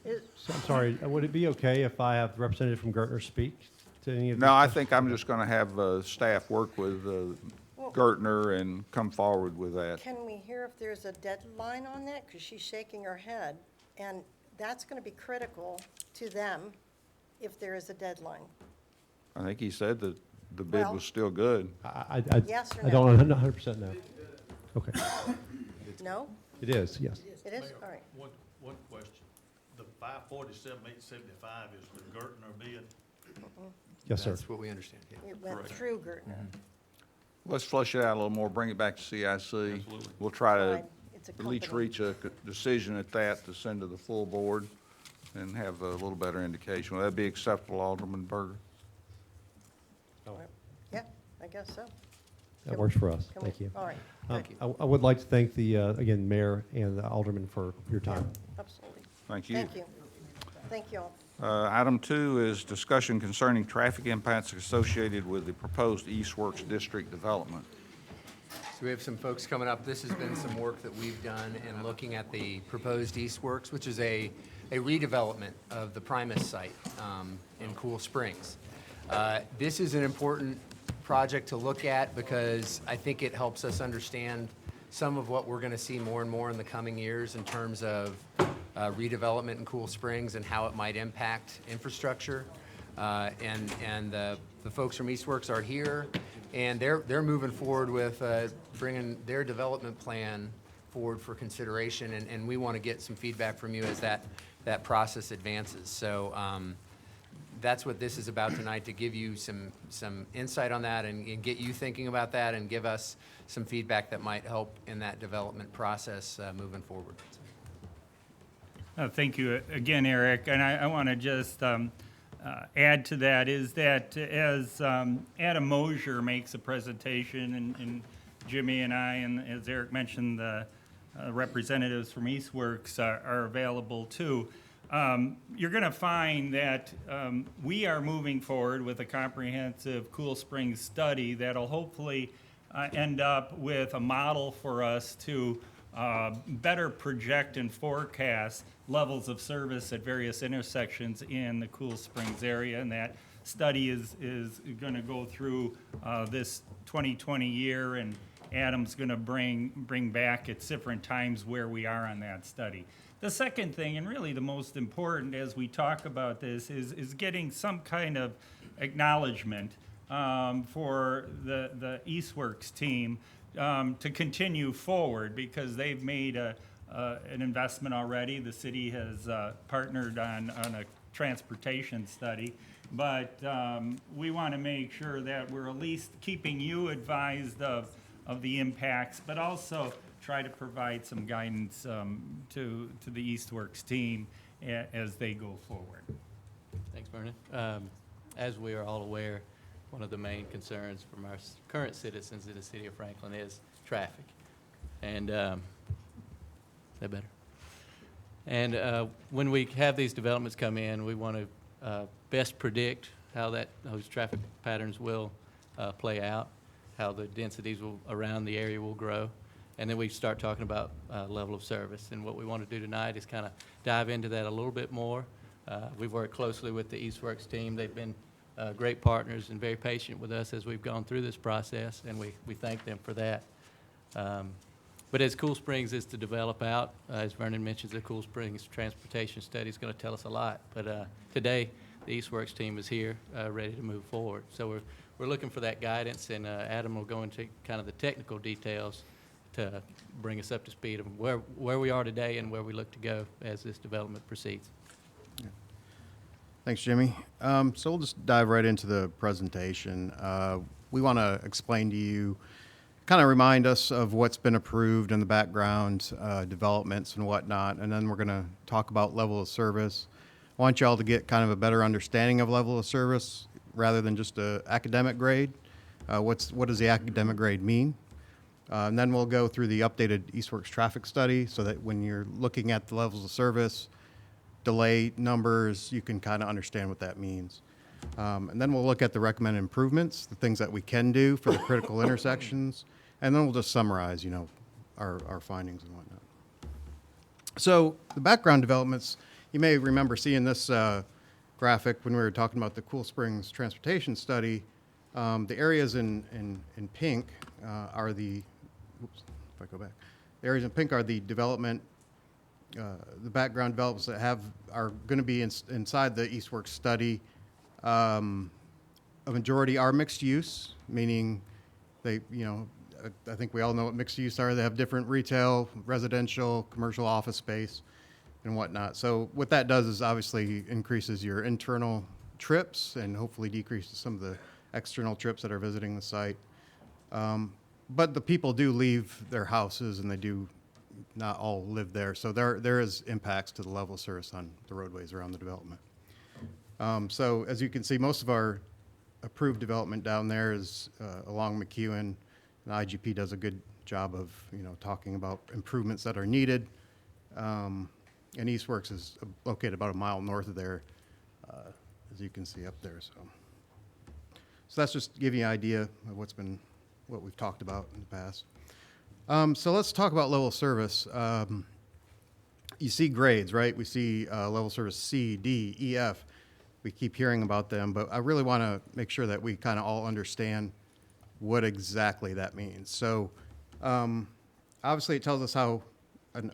Is- I'm sorry, would it be okay if I have the representative from Gertner speak to any of these? No, I questions? think I'm just going to have staff work with Gertner and come forward with that. Can we hear if there's a deadline on that? Because she's shaking her head. And that's going to be critical to them if there is a deadline. I think he said that the bid Well- was still good. Yes or I don't 100% know. Okay, No? it is, yes. It is? All right. One question. The 547,875 is the Gertner bid? Yes, sir. That's what we understand, yeah. It went Correct. through Gertner. Let's flush it out a little more, bring it back to CIC. Absolutely. We'll try to Fine. It's a at least company. reach a decision at that to send to the full board and have a little better indication. Will that be acceptable, Alderman Berger? Yeah, I guess so. That works for us. Can we- Thank you. All right, Thank you. I would like to thank the, again, mayor and the alderman for your time. absolutely. Thank you. Thank you. Thank you all. Item 2 is discussion concerning traffic impacts associated with the proposed East Works District development. So we have some folks coming up. This has been some work that we've done in looking at the proposed Eastworks, which is a redevelopment of the Primus site in Cool Springs. This is an important project to look at because I think it helps us understand some of what we're going to see more and more in the coming years in terms of redevelopment in Cool Springs and how it might impact infrastructure. And the folks from Eastworks are here, and they're moving forward with bringing their development plan forward for consideration, and we want to get some feedback from you as that process advances. So that's what this is about tonight, to give you some insight on that and get you thinking about that and give us some feedback that might help in that development process moving forward. Thank you again, Eric. And I want to just add to that is that as Adam Mosier makes a presentation, and Jimmy and I, and as Eric mentioned, the representatives from Eastworks are available too. You're going to find that we are moving forward with a comprehensive Cool Springs study that'll hopefully end up with a model for us to better project and forecast levels of service at various intersections in the Cool Springs area. And that study is going to go through this 2020 year, and Adam's going to bring back at different times where we are on that study. The second thing, and really the most important as we talk about this, is getting some kind of acknowledgement for the Eastworks team to continue forward, because they've made an investment already. The city has partnered on a transportation study, but we want to make sure that we're at least keeping you advised of the impacts, but also try to provide some guidance to the Eastworks team as they go forward. Thanks, Vernon. As we are all aware, one of the main concerns from our current citizens in the city of Franklin is traffic. And is that better? And when we have these developments come in, we want to best predict how those traffic patterns will play out, how the densities around the area will grow. And then we start talking about level of service. And what we want to do tonight is kind of dive into that a little bit more. We've worked closely with the Eastworks team. They've been great partners and very patient with us as we've gone through this process, and we thank them for that. But as Cool Springs is to develop out, as Vernon mentions, the Cool Springs transportation study is going to tell us a lot. But today, the Eastworks team is here, ready to move forward. So we're looking for that guidance, and Adam will go into kind of the technical details to bring us up to speed of where we are today and where we look to go as this development proceeds. Thanks, Jimmy. So we'll just dive right into the presentation. We want to explain to you, kind of remind us of what's been approved in the background, developments and whatnot, and then we're going to talk about level of service. I want you all to get kind of a better understanding of level of service rather than just an academic grade. What does the academic grade mean? And then we'll go through the updated Eastworks traffic study so that when you're looking at the levels of service, delay numbers, you can kind of understand what that means. And then we'll look at the recommended improvements, the things that we can do for the critical intersections, and then we'll just summarize, our findings and whatnot. So the background developments, you may remember seeing this graphic when we were talking about the Cool Springs transportation study. The areas in pink are the, if I go back, the areas in pink are the development, the background developments that are going to be inside the Eastworks study. A majority are mixed use, meaning they, I think we all know what mixed use are. They have different retail, residential, commercial office space and whatnot. So what that does is obviously increases your internal trips and hopefully decreases some of the external trips that are visiting the site. But the people do leave their houses and they do not all live there. So there is impacts to the level of service on the roadways around the development. So as you can see, most of our approved development down there is along McEwen. And IGP does a good job of, talking about improvements that are needed. And Eastworks is located about a mile north of there, as you can see up there. So that's just to give you an idea of what's been what we've talked about in the past. So let's talk about level of service. You see grades, right? We see level of service C, D, E, F. We keep hearing about them, but I really want to make sure that we kind of all understand what exactly that means. So obviously it tells us how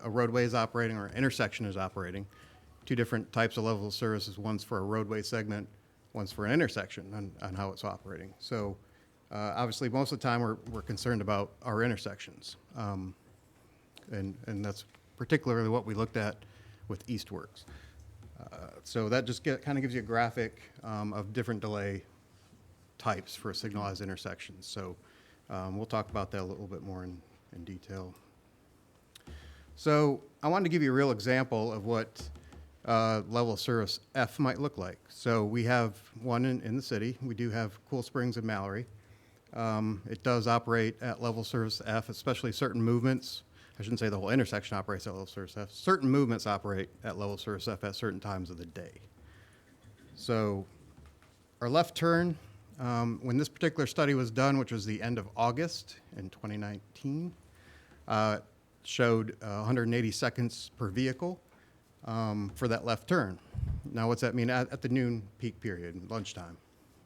a roadway is operating or an intersection is operating. Two different types of level of services. One's for a roadway segment, one's for an intersection on how it's operating. So obviously most of the time we're concerned about our intersections. And that's particularly what we looked at with Eastworks. So that just kind of gives you a graphic of different delay types for signalized intersections. So we'll talk about that a little bit more in detail. So I wanted to give you a real example of what level of service F might look like. So we have one in the city. We do have Cool Springs and Mallory. It does operate at level service F, especially certain movements. I shouldn't say the whole intersection operates at level service F. Certain movements operate at level service F at certain times of the day. So our left turn, when this particular study was done, which was the end of August in 2019, showed 180 seconds per vehicle for that left turn. Now, what's that mean at the noon peak period, lunchtime?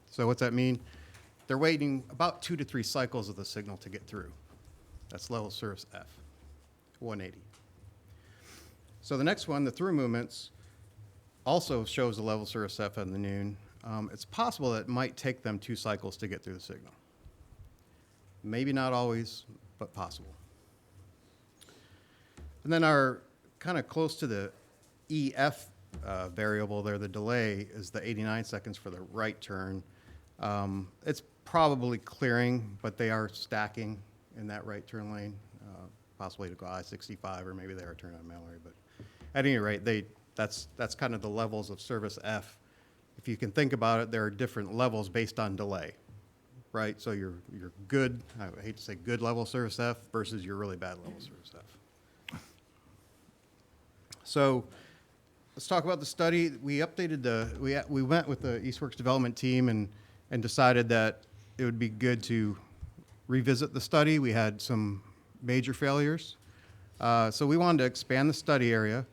So what's that mean? They're waiting about 2 to 3 cycles of the signal to get through. That's level service F, 180. So the next one, the through movements, also shows the level service F in the noon. It's possible that it might take them 2 cycles to get through the signal. Maybe not always, but possible. And then our kind of close to the EF variable there, the delay, is the 89 seconds for the right turn. It's probably clearing, but they are stacking in that right turn lane, possibly to go I-65, or maybe they are turning on Mallory. But at any rate, that's kind of the levels of service F. If you can think about it, there are different levels based on delay, right? So your good, I hate to say good level of service F versus your really bad level of service F. So let's talk about the study. We updated we went with the Eastworks development team and decided that it would be good to revisit the study. We had some major failures. So we wanted to expand the study area.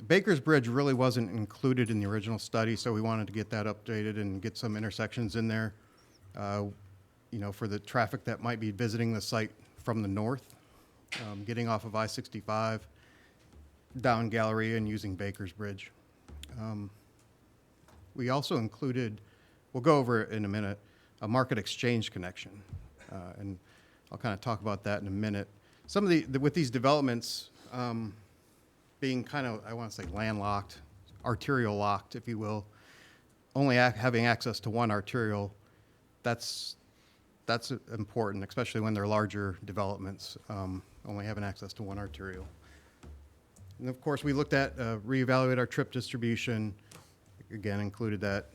Baker's Bridge really wasn't included in the original study, so we wanted to get that updated and get some intersections in there, for the traffic that might be visiting the site from the north, getting off of I-65, down Galleria and using Baker's Bridge. We also included, we'll go over it in a minute, a market exchange connection. And I'll kind of talk about that in a minute. Some of with these developments being kind of, I want to say landlocked, arterial locked, if you will, only having access to one arterial, that's important, especially when they're larger developments, only having access to one arterial. And of course, we looked at, reevaluate our trip distribution, again, included that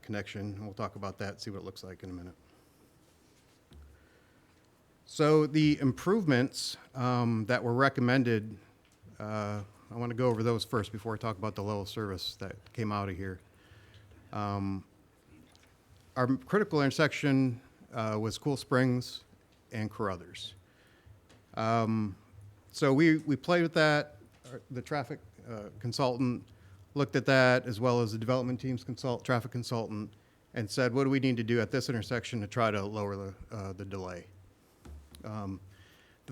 connection. And we'll talk about that, see what it looks like in a minute. So the improvements that were recommended, I want to go over those first before I talk about the level of service that came out of here. Our critical intersection was Cool Springs and Carruthers. So we played with that. The traffic consultant looked at that, as well as the development team's traffic consultant, and said, what do we need to do at this intersection to try to lower the delay? The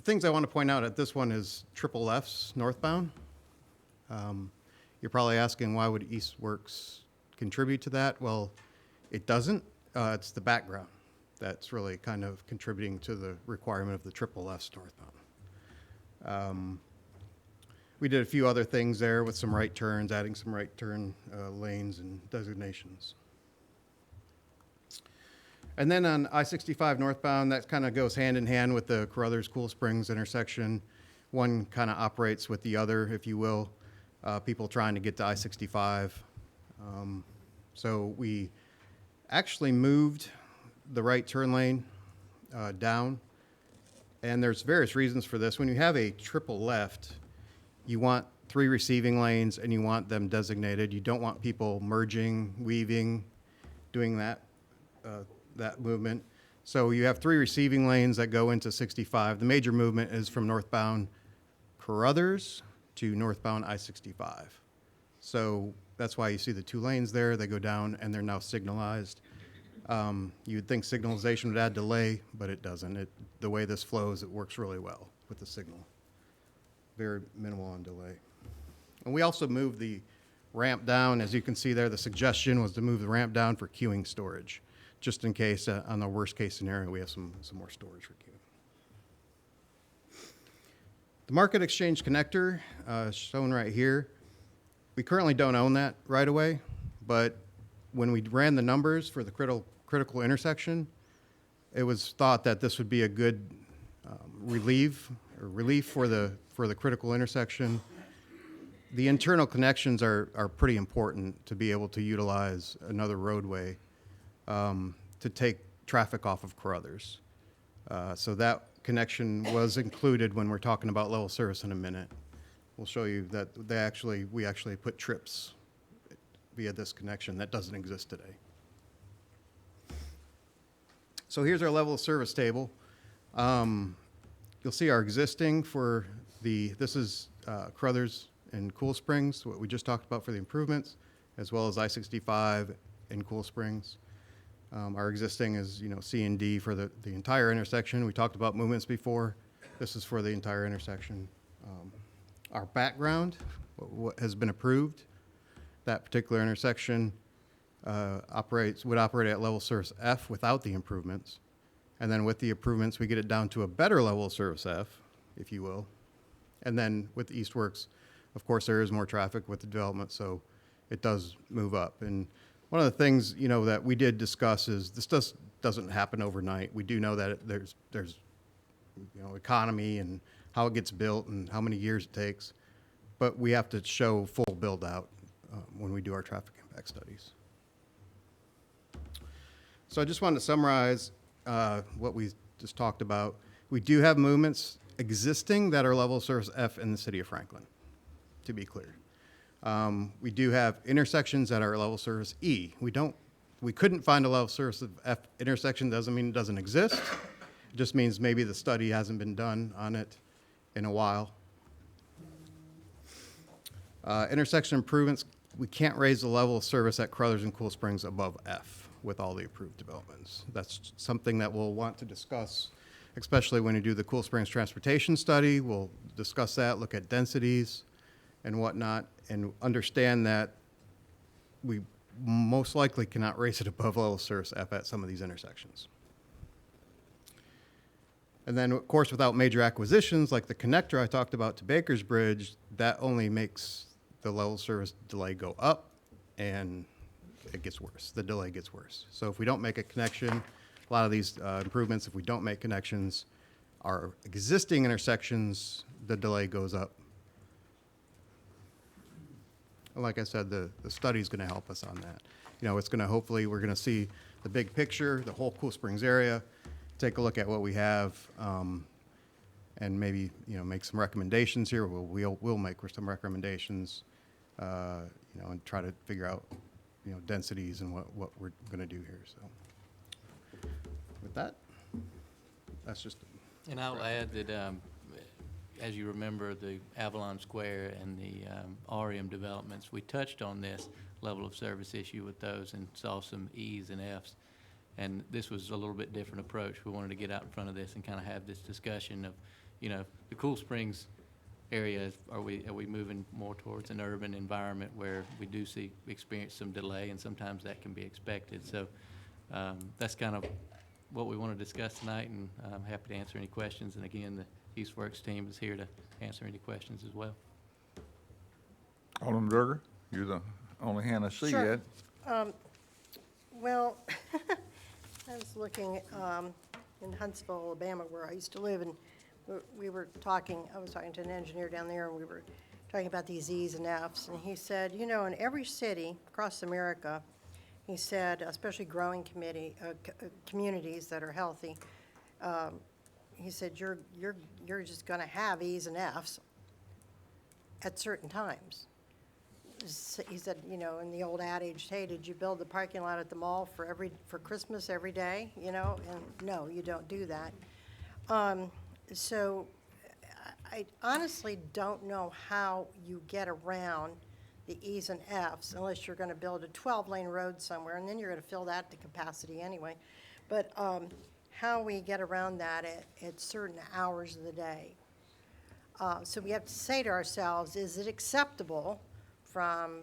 things I want to point out at this one is triple Fs northbound. You're probably asking, why would Eastworks contribute to that? Well, it doesn't. It's the background that's really kind of contributing to the requirement of the triple Fs northbound. We did a few other things there with some right turns, adding some right turn lanes and designations. And then on I-65 northbound, that kind of goes hand in hand with the Carruthers Cool Springs intersection. One kind of operates with the other, if you will. People trying to get to I-65. So we actually moved the right turn lane down. And there's various reasons for this. When you have a triple left, you want 3 receiving lanes and you want them designated. You don't want people merging, weaving, doing that movement. So you have 3 receiving lanes that go into 65. The major movement is from northbound Carruthers to northbound I-65. So that's why you see the 2 lanes there. They go down and they're now signalized. You would think signalization would add delay, but it doesn't. The way this flows, it works really well with the signal. Very minimal on delay. And we also moved the ramp down. As you can see there, the suggestion was to move the ramp down for queuing storage, just in case, on the worst case scenario, we have some more storage for queuing. The Market Exchange connector, shown right here, we currently don't own that right away, but when we ran the numbers for the critical intersection, it was thought that this would be a good relief for the critical intersection. The internal connections are pretty important to be able to utilize another roadway to take traffic off of Carruthers. So that connection was included when we're talking about level service in a minute. We'll show you that we actually put trips via this connection that doesn't exist today. So here's our level of service table. You'll see our existing for this is Carruthers and Cool Springs, what we just talked about for the improvements, as well as I-65 and Cool Springs. Our existing is, C and D for the entire intersection. We talked about movements before. This is for the entire intersection. Our background, what has been approved, that particular intersection would operate at level service F without the improvements. And then with the improvements, we get it down to a better level of service F, if you will. And then with Eastworks, of course, there is more traffic with the development, so it does move up. And one of the things, that we did discuss is this doesn't happen overnight. We do know that there's economy and how it gets built and how many years it takes. But we have to show full build-out when we do our traffic impact studies. So I just wanted to summarize what we just talked about. We do have movements existing that are level of service F in the city of Franklin, to be clear. We do have intersections that are level service E. We couldn't find a level service of F intersection. Doesn't mean it doesn't exist. It just means maybe the study hasn't been done on it in a while. Intersection improvements, we can't raise the level of service at Carruthers and Cool Springs above F with all the approved developments. That's something that we'll want to discuss, especially when you do the Cool Springs transportation study. We'll discuss that, look at densities and whatnot, and understand that we most likely cannot raise it above level of service F at some of these intersections. And then, of course, without major acquisitions like the connector I talked about to Baker's Bridge, that only makes the level of service delay go up, and it gets worse. The delay gets worse. So if we don't make a connection, a lot of these improvements, if we don't make connections, our existing intersections, the delay goes up. And like I said, the study's going to help us on that. It's going to hopefully, we're going to see the big picture, the whole Cool Springs area, take a look at what we have, and maybe, make some recommendations here. We'll make some recommendations, and try to figure out, densities and what we're going to do here. So with that, that's just. And I'll add that, as you remember, the Avalon Square and the REM developments, we touched on this level of service issue with those and saw some E's and F's. And this was a little bit different approach. We wanted to get out in front of this and kind of have this discussion of, the Cool Springs area, are we moving more towards an urban environment where we do experience some delay, and sometimes that can be expected. So that's kind of what we want to discuss tonight, and I'm happy to answer any questions. And again, the Eastworks team is here to answer any questions as well. Alderman Durger, you're the only hand I see Sure. yet. Well, I was looking in Huntsville, Alabama, where I used to live, and I was talking to an engineer down there, and we were talking about these E's and F's, and he said, in every city across America, he said, especially growing communities that are healthy, he said, you're just going to have E's and F's at certain times. he said, you know, in the old adage, hey, did you build the parking lot at the mall for Christmas every day, you know? And no, you don't do that. So I honestly don't know how you get around the E's and F's unless you're gonna build a 12-lane road somewhere, and then you're gonna fill that to capacity anyway. But how we get around that at certain hours of the day. So we have to say to ourselves, is it acceptable from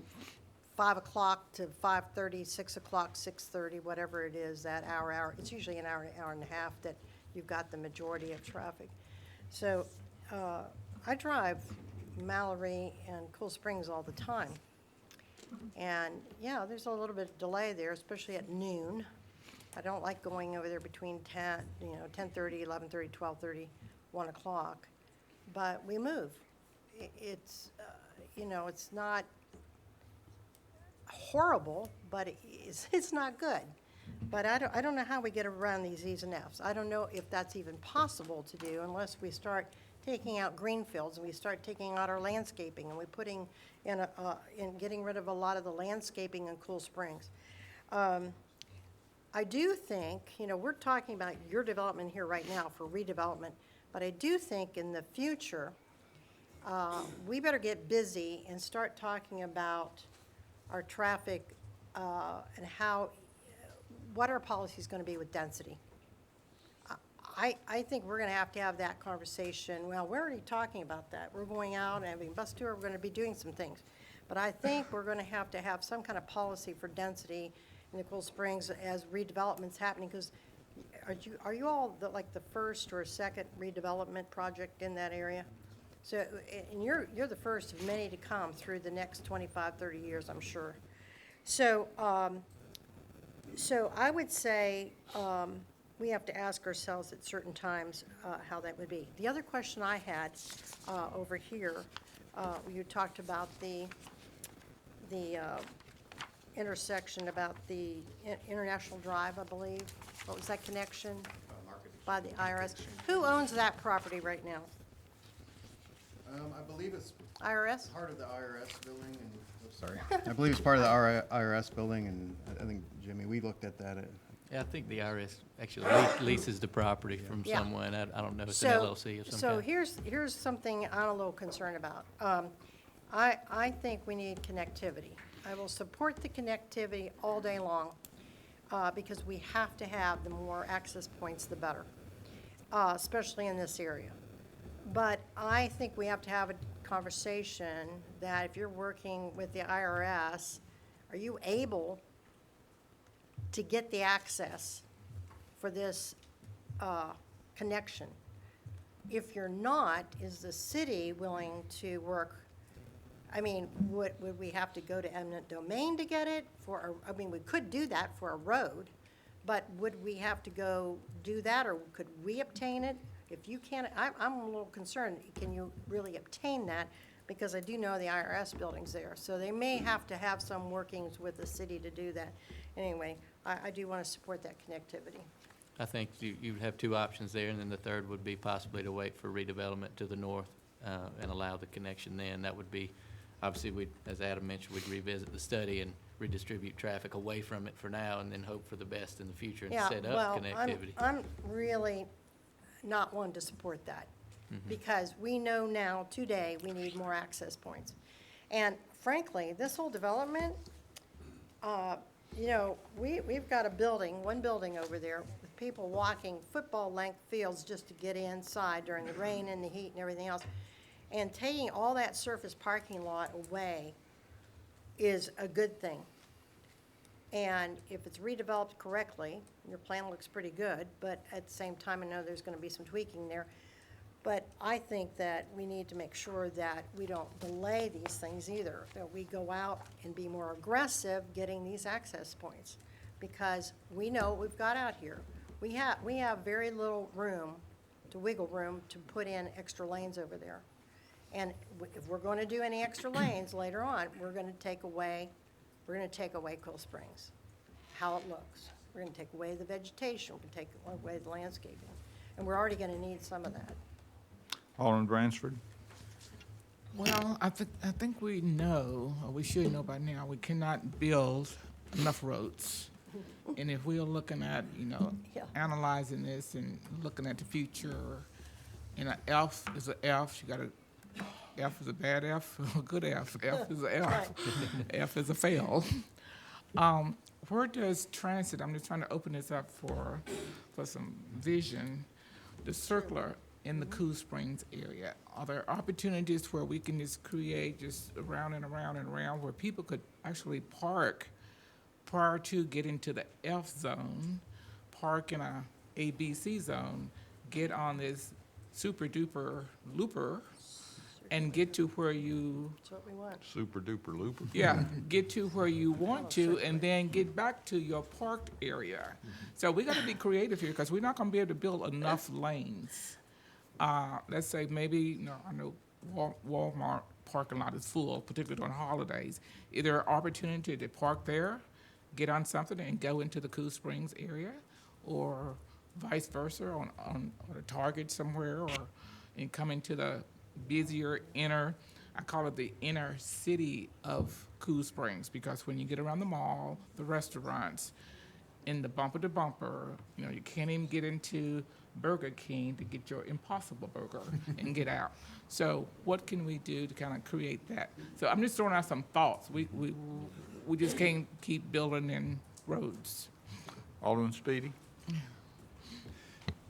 5 o'clock to 5:30, 6 o'clock, 6:30, whatever it is, that hour, it's usually an hour and a half that you've got the majority of traffic. So I drive Mallory and Cool Springs all the time. And yeah, there's a little bit of delay there, especially at noon. I don't like going over there between 10:30, 11:30, 12:30, 1 o'clock. But we move. It's, it's not horrible, but it's not good. But I don't know how we get around these E's and F's. I don't know if that's even possible to do unless we start taking out green fields and we start taking out our landscaping and we're putting in getting rid of a lot of the landscaping in Cool Springs. I do think, we're talking about your development here right now for redevelopment, but I do think in the future, we better get busy and start talking about our traffic and what our policy is going to be with density. I think we're going to have that conversation. Well, we're already talking about that. We're going out and having bus tour. We're going to be doing some things. But I think we're going to have some kind of policy for density in the Cool Springs as redevelopment's happening, because are you all like the first or second redevelopment project in that area? So, and you're the first of many to come through the next 25, 30 years, I'm sure. So, so I would say we have to ask ourselves at certain times how that would be. The other question I had over here, you talked about the intersection, about the International Drive, I believe. What was that connection? By the IRS. Who owns that property right now? I believe it's IRS? part of the IRS building and, sorry. I believe it's part of the IRS building, and I think, Jimmy, we looked at that. Yeah, I think the IRS actually leases the property from Yeah. someone. I don't know, it's an LLC of some So kind. here's something I'm a little concerned about. I think we need connectivity. I will support the connectivity all day long because we have to have the more access points, the better, especially in this area. But I think we have to have a conversation that if you're working with the IRS, are you able to get the access for this connection? If you're not, is the city willing to work? I mean, would we have to go to eminent domain to get it we could do that for a road, but would we have to go do that, or could we obtain it? If you can't, I'm a little concerned, can you really obtain that? Because I do know the IRS building's there, so they may have to have some workings with the city to do that. Anyway, I do want to support that connectivity. I think you would have two options there, and then the third would be possibly to wait for redevelopment to the north and allow the connection then. That would be, obviously, as Adam mentioned, we'd revisit the study and redistribute traffic away from it for now and then hope for the best in the future and set up connectivity. I'm really not one to support that, because we know now, today, we need more access points. And frankly, this whole development, we've got one building over there with people walking football-length fields just to get inside during the rain and the heat and everything else. And taking all that surface parking lot away is a good thing. And if it's redeveloped correctly, your plan looks pretty good, but at the same time, I know there's going to be some tweaking there. But I think that we need to make sure that we don't delay these things either, that we go out and be more aggressive getting these access points, because we know what we've got out here. We have very little wiggle room to put in extra lanes over there. And if we're going to do any extra lanes later on, we're going to take away Cool Springs, how it looks. We're going to take away the vegetation, we're going to take away the landscaping, and we're already going to need some of that. Alderman Bransford? Well, I think we know, or we should know by now, we cannot build enough roads. And if we are looking at, Yeah. analyzing this and looking at the future, and an F is an F, F is a bad F, a good F, F is a F, F is a fail. Where does transit, I'm just trying to open this up for some vision, the circular in the Cool Springs area, are there opportunities where we can just create just around and around and around where people could actually park prior to getting to the F zone, park in a ABC zone, get on this super duper looper and get to where you, That's what we want. Super duper looper. yeah, get to where you want to and then get back to your parked area. So we gotta be creative here because we're not gonna be able to build enough lanes. Let's say maybe, I know Walmart parking lot is full, particularly on holidays. Is there an opportunity to park there, get on something and go into the Cool Springs area? Or vice versa on a Target somewhere and come into the busier inner, I call it the inner city of Cool Springs, because when you get around the mall, the restaurants, in the bumper to bumper, you can't even get into Burger King to get your Impossible Burger and get out. So what can we do to kind of create that? So I'm just throwing out some thoughts. We just can't keep building in roads. Alderman Speedy?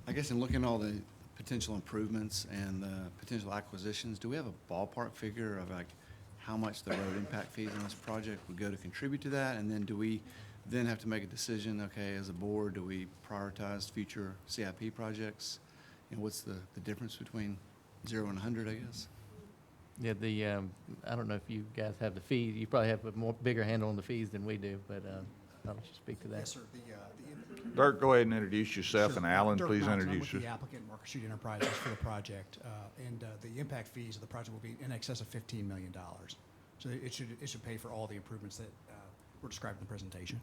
I guess in looking at all the potential improvements and potential acquisitions, do we have a ballpark figure of like how much the road impact fees on this project would go to contribute to that? And then do we then have to make a decision, okay, as a board, do we prioritize future CIP projects? And what's the difference between 0 and 100, I guess? Yeah, I don't know if you guys have the fees. You probably have a bigger handle on the fees than we do, but I'll let you speak to that. Yes, sir. Dirk, go ahead and introduce yourself, and Alan, Dirk please Mountain. I'm introduce with you. the applicant, Market Street Enterprises, for the project, and the impact fees of the project will be in excess of $15 million. So it should pay for all the improvements that were described in the presentation.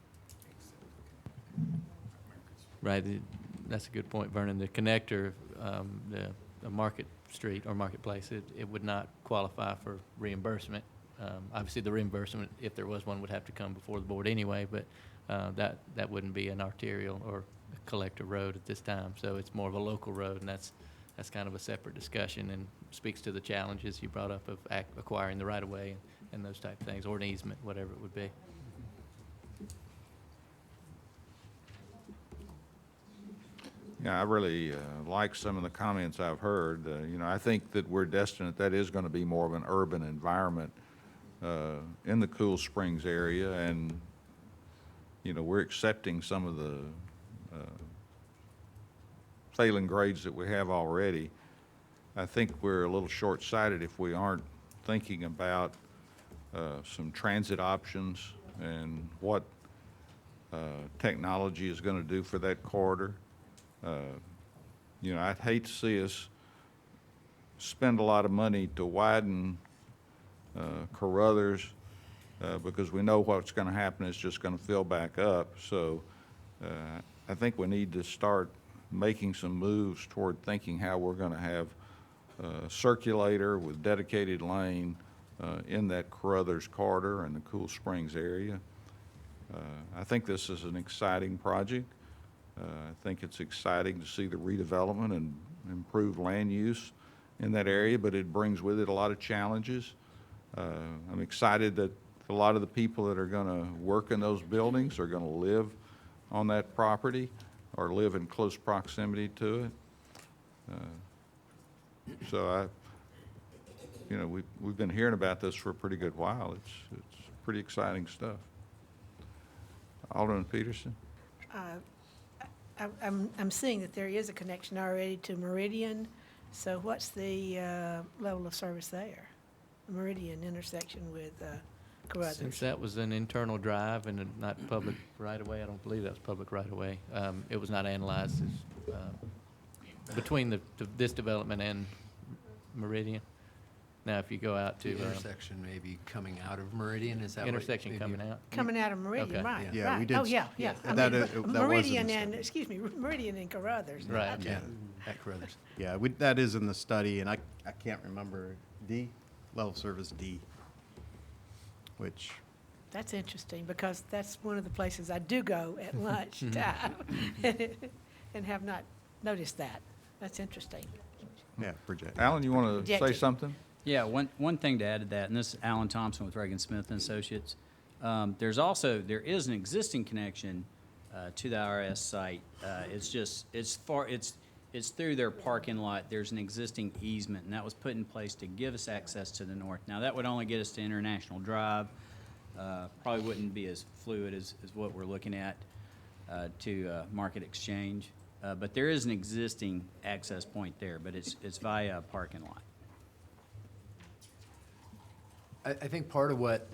Right, that's a good point, Vernon. The connector, the Market Street or Marketplace, it would not qualify for reimbursement. Obviously, the reimbursement, if there was one, would have to come before the board anyway, but that wouldn't be an arterial or a collector road at this time. So it's more of a local road, and that's kind of a separate discussion and speaks to the challenges you brought up of acquiring the right-of-way and those type of things, or an easement, whatever it would be. Yeah, I really like some of the comments I've heard. I think that we're destined, that is going to be more of an urban environment in the Cool Springs area, and, we're accepting some of the failing grades that we have already. I think we're a little short-sighted if we aren't thinking about some transit options and what technology is going to do for that corridor. I'd hate to see us spend a lot of money to widen Carruthers because we know what's going to happen. It's just going to fill back up. So I think we need to start making some moves toward thinking how we're going to have a circulator with dedicated lane in that Carruthers corridor and the Cool Springs area. I think this is an exciting project. I think it's exciting to see the redevelopment and improved land use in that area, but it brings with it a lot of challenges. I'm excited that a lot of the people that are going to work in those buildings are going to live on that property or live in close proximity to it. So we've been hearing about this for a pretty good while. It's pretty exciting stuff. Alderman Peterson? I'm seeing that there is a connection already to Meridian, so what's the level of service there? Meridian intersection with Carruthers. Since that was an internal drive and not public right-of-way, I don't believe that was public right-of-way. It was not analyzed as, between this development and Meridian. Now, if you go out to The intersection maybe coming out of Meridian, is that what? intersection maybe- coming out. Coming out of Meridian, Okay. right, Yeah, we right. did Oh, s- yeah, yeah. I that mean, is- that was in the Meridian and, study. excuse me, Meridian and Carruthers. Right. Yeah, at Carruthers. Yeah, that is in the study, and I can't remember. Dee, level service D, which, That's interesting, because that's one of the places I do go at lunchtime and have not noticed that. That's interesting. yeah, project. Alan, you want to say Projected. something? Yeah, one thing to add to that, and this is Alan Thompson with Reagan Smith and Associates. There is an existing connection to the IRS site. It's through their parking lot. There's an existing easement, and that was put in place to give us access to the north. Now, that would only get us to International Drive. Probably wouldn't be as fluid as what we're looking at to Market Exchange. But there is an existing access point there, but it's via a parking lot. I think part of what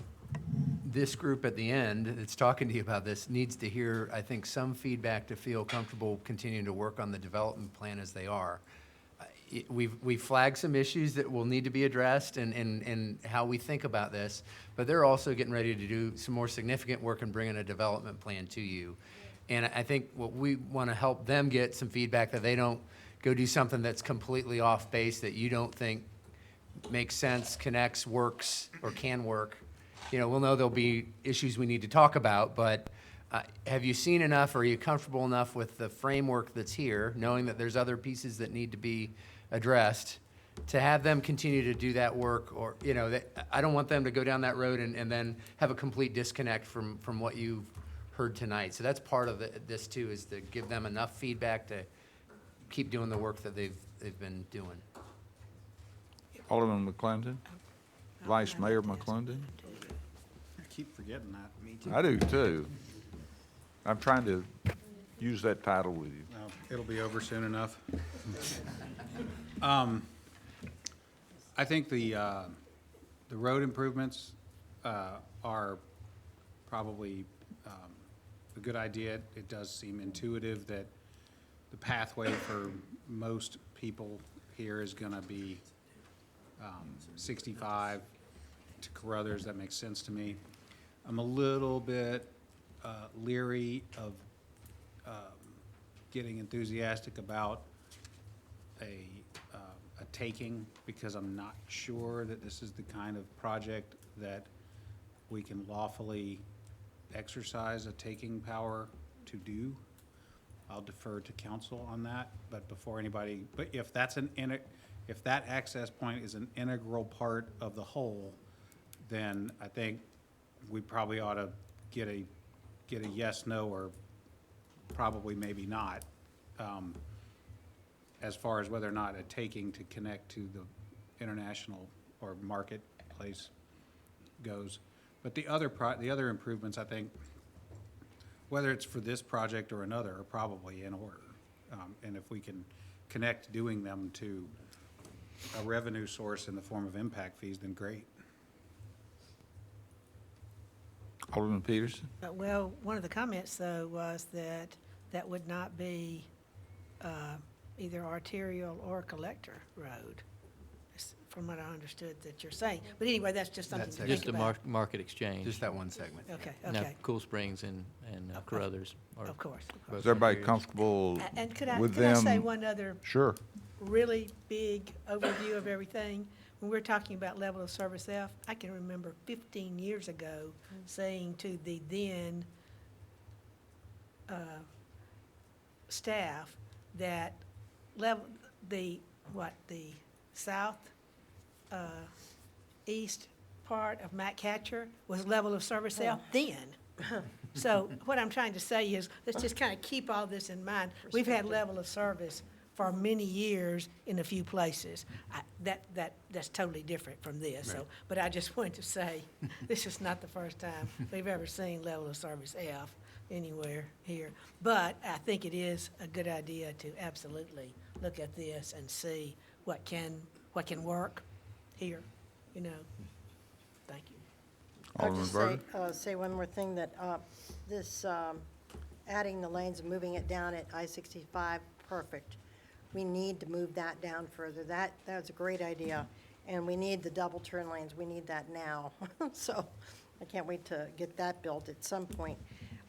this group at the end that's talking to you about this needs to hear, I think, some feedback to feel comfortable continuing to work on the development plan as they are. We've flagged some issues that will need to be addressed and how we think about this, but they're also getting ready to do some more significant work and bringing a development plan to you. And I think what we want to help them get some feedback that they don't go do something that's completely off base that you don't think makes sense, connects, works, or can work. You know, we'll know there'll be issues we need to talk about, but have you seen enough, or are you comfortable enough with the framework that's here, knowing that there's other pieces that need to be addressed, to have them continue to do that work? Or, you know, I don't want them to go down that road and then have a complete disconnect from what you've heard tonight. So that's part of this too, is to give them enough feedback to keep doing the work that they've been doing. Alderman McClendon? Vice Mayor McClendon? I keep forgetting that. Me I do too. I'm trying to use that title with you. Well, it'll be over soon enough. I think the road improvements are probably a good idea. It does seem intuitive that the pathway for most people here is gonna be 65 to Carruthers. That makes sense to me. I'm a little bit leery of getting enthusiastic about a taking, because I'm not sure that this is the kind of project that we can lawfully exercise a taking power to do. I'll defer to council on that, but if that access point is an integral part of the whole, then I think we probably ought to get a yes, no, or probably maybe not, as far as whether or not a taking to connect to the international or marketplace goes. But the other improvements, I think, whether it's for this project or another, are probably in order. And if we can connect doing them to a revenue source in the form of impact fees, then great. Alderman Peterson? Well, one of the comments, though, was that that would not be either arterial or collector road, from what I understood that you're saying. But anyway, that's just something to think Just the about. Market Exchange. Just that one segment. Okay, Now, okay. Cool Springs and Carruthers are. Of course. both Is everybody areas. comfortable And could I with say them? one other Sure. really big overview of everything? When we're talking about level of service F, I can remember 15 years ago saying to the then staff that the south east part of Matt Catcher was level of service F then. So what I'm trying to say is, let's just kind of keep all this in mind. We've had level of service for many years in a few places. That's totally different from this, so, but I just wanted to say, this is not the first time we've ever seen level of service F anywhere here. But I think it is a good idea to absolutely look at this and see what can work here, you know. Thank you. I'll Alderman just Berger? say one more thing, that this adding the lanes and moving it down at I-65, perfect. We need to move that down further. That's a great idea. And we need the double turn lanes. We need that now. So I can't wait to get that built at some point.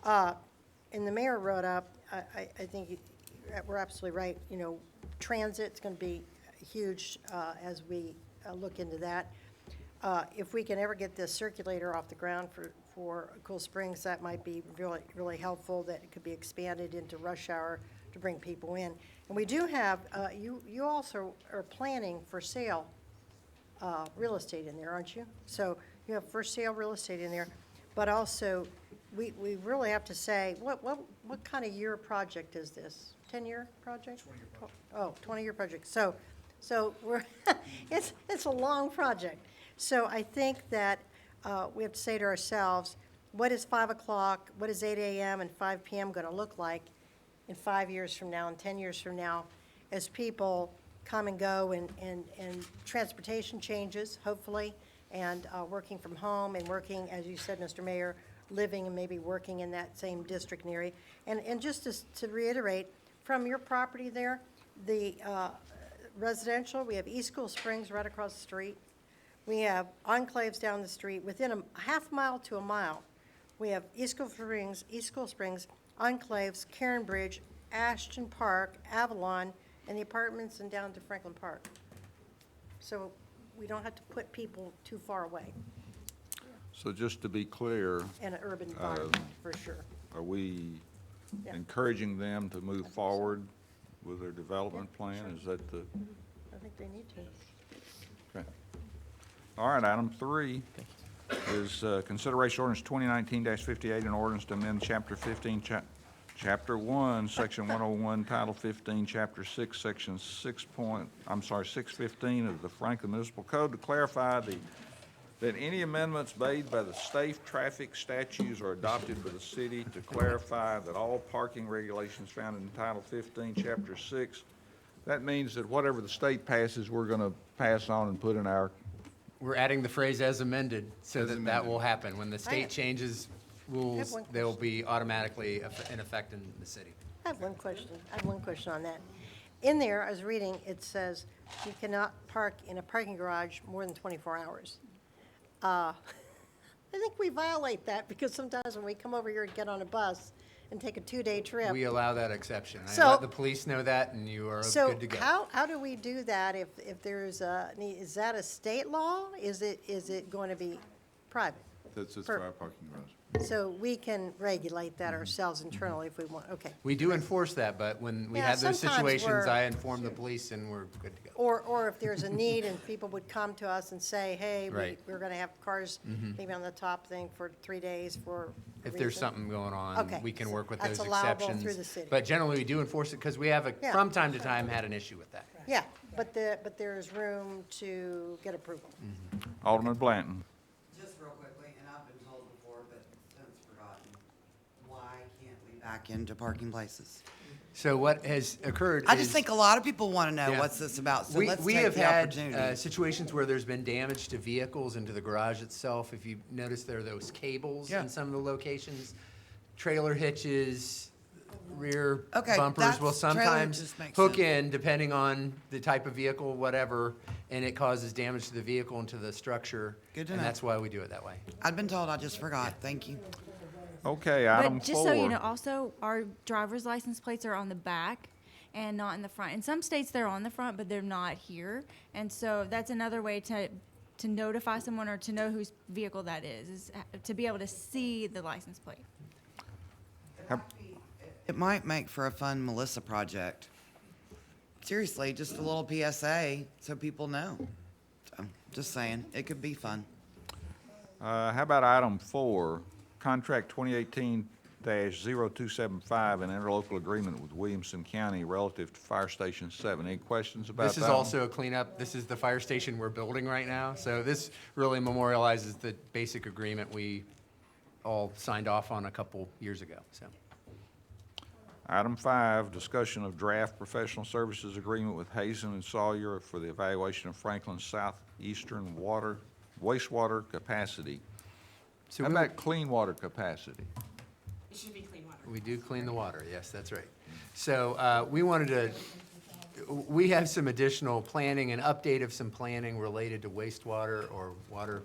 And the mayor wrote up, I think we're absolutely right. You know, transit's going to be huge as we look into that. if we can ever get this circulator off the ground for Cool Springs, that might be really, really helpful, that it could be expanded into rush hour to bring people in. And we do have, you also are planning for sale real estate in there, aren't you? So you have for sale real estate in there, but also, we really have to say, what kind of year project is this? 10-year project? 20-year project. Oh, 20-year project. So we're, it's a long project. So I think that we have to say to ourselves, what is 5 o'clock, what is 8 a.m. and 5 p.m. going to look like in 5 years from now and 10 years from now, as people come and go and transportation changes, hopefully, and working from home and working, as you said, Mr. Mayor, living and maybe working in that same district and area. And just to reiterate, from your property there, the residential, we have East Cool Springs right across the street. We have enclaves down the street. Within a half mile to a mile, we have East Cool Springs, enclaves, Karen Bridge, Ashton Park, Avalon, and the apartments and down to Franklin Park. So we don't have to put people too far away. So just to be clear, In an urban environment, for sure. are we Yeah. encouraging them to move forward with their development plan? Is that the, I think they need to. okay. All right, item 3 is consideration ordinance 2019-58, an ordinance to amend Chapter 15, Chapter 1, Section 101, Title 15, Chapter 6, Section 615 of the Franklin Municipal Code to clarify that any amendments made by the state traffic statutes are adopted by the city, to clarify that all parking regulations found in Title 15, Chapter 6, that means that whatever the state passes, we're going to pass on and put in our. We're adding the phrase "as amended" so As that amended. will happen. When the I state have- changes I rules, have one they'll be automatically in effect in the city. I have one question on that. In there, I was reading, it says you cannot park in a parking garage more than 24 hours. I think we violate that, because sometimes when we come over here and get on a bus and take a 2-day trip. We allow that exception. I So- let the police know that, and you are So good to go. how do we do that if there's is that a state law? Is it going to be private? That's For- for our parking garage. So we can regulate that ourselves internally if we want, okay. We do enforce that, but when we Yeah, have those sometimes situations, we're- I inform the police and we're good to go. Or if there's a need and people would come to us and say, hey, Right. we're going to have cars Mhm. maybe on the top thing for 3 days for a If there's reason. something going on, Okay, we can so work with that's those allowable exceptions. through the city. But generally, we do enforce it because we have, Yeah. from time to time, had an issue with that. Yeah, but there's room to get approval. Alderman Blanton. Just real quickly, and I've been told before, but since forgotten, why can't we back into parking places? So what has occurred I just is- think a lot of people want to know Yeah. what's this about, so We- let's we take have the had opportunity. situations where there's been damage to vehicles and to the garage itself. If you notice, there are those cables Yeah. in some of the locations. Trailer hitches, rear Okay, bumpers will that's- trailer sometimes hitches makes hook sense. in, depending on the type of vehicle, whatever, and it causes damage to the vehicle and to the structure. Good to And know. that's why we do it that way. I've been told, I just forgot, thank you. Okay, item But just so you 4. know, also, our driver's license plates are on the back and not in the front. In some states, they're on the front, but they're not here. And so that's another way to notify someone or to know whose vehicle that is to be able to see the license plate. It might make for a fun Melissa project. Seriously, just a little PSA so people know. So, just saying, it could be fun. How about item 4, contract 2018-0275, an interlocal agreement with Williamson County relative to Fire Station 7. Any questions about that? This is also a cleanup. This is the fire station we're building right now. So this really memorializes the basic agreement we all signed off on a couple years ago, so. Item 5, discussion of draft professional services agreement with Hazen and Sawyer for the evaluation of Franklin's southeastern wastewater capacity. So How we- about clean water capacity? It should be clean water. We do clean the water, yes, that's right. So we have some additional planning, an update of some planning related to wastewater or water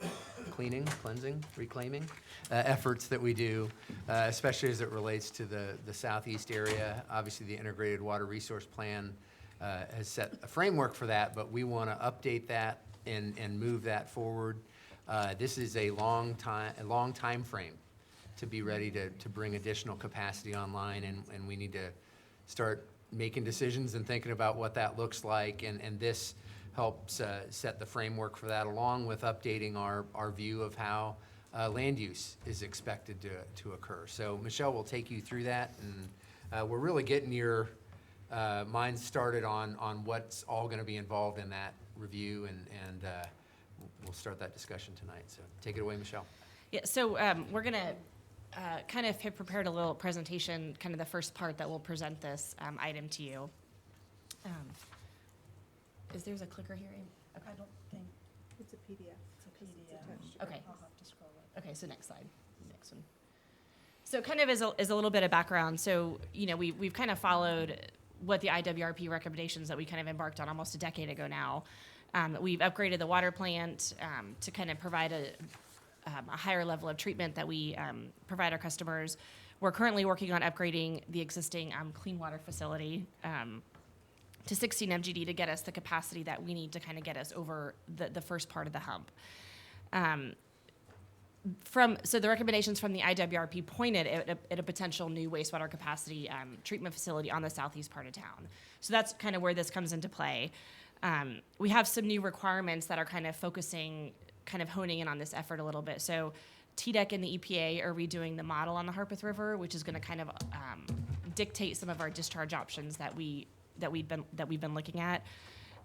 cleaning, cleansing, reclaiming efforts that we do, especially as it relates to the southeast area. Obviously, the Integrated Water Resource Plan has set a framework for that, but we want to update that and move that forward. This is a long time frame to be ready to bring additional capacity online, and we need to start making decisions and thinking about what that looks like, and this helps set the framework for that, along with updating our view of how land use is expected to occur. So Michelle will take you through that, and we're really getting your mind started on what's all going to be involved in that review, and we'll start that discussion tonight. So take it away, Michelle. Yeah, so we're going to kind of have prepared a little presentation, kind of the first part that will present this item to you. Is there's a clicker here? Okay. I don't think. It's a PDF. It's a PDF. Okay. I'll have to scroll it. Okay, so next slide. Next one. So kind of as a little bit of background, so, you know, we've kind of followed what the IWRP recommendations that we kind of embarked on almost a decade ago now. We've upgraded the water plant to kind of provide a higher level of treatment that we provide our customers. We're currently working on upgrading the existing clean water facility to 16 MGD to get us the capacity that we need to kind of get us over the first part of the hump. So the recommendations from the IWRP pointed at a potential new wastewater capacity treatment facility on the southeast part of town. So that's kind of where this comes into play. We have some new requirements that are kind of honing in on this effort a little bit. So TDEC and the EPA are redoing the model on the Harpeth River, which is going to kind of dictate some of our discharge options that we've been looking at.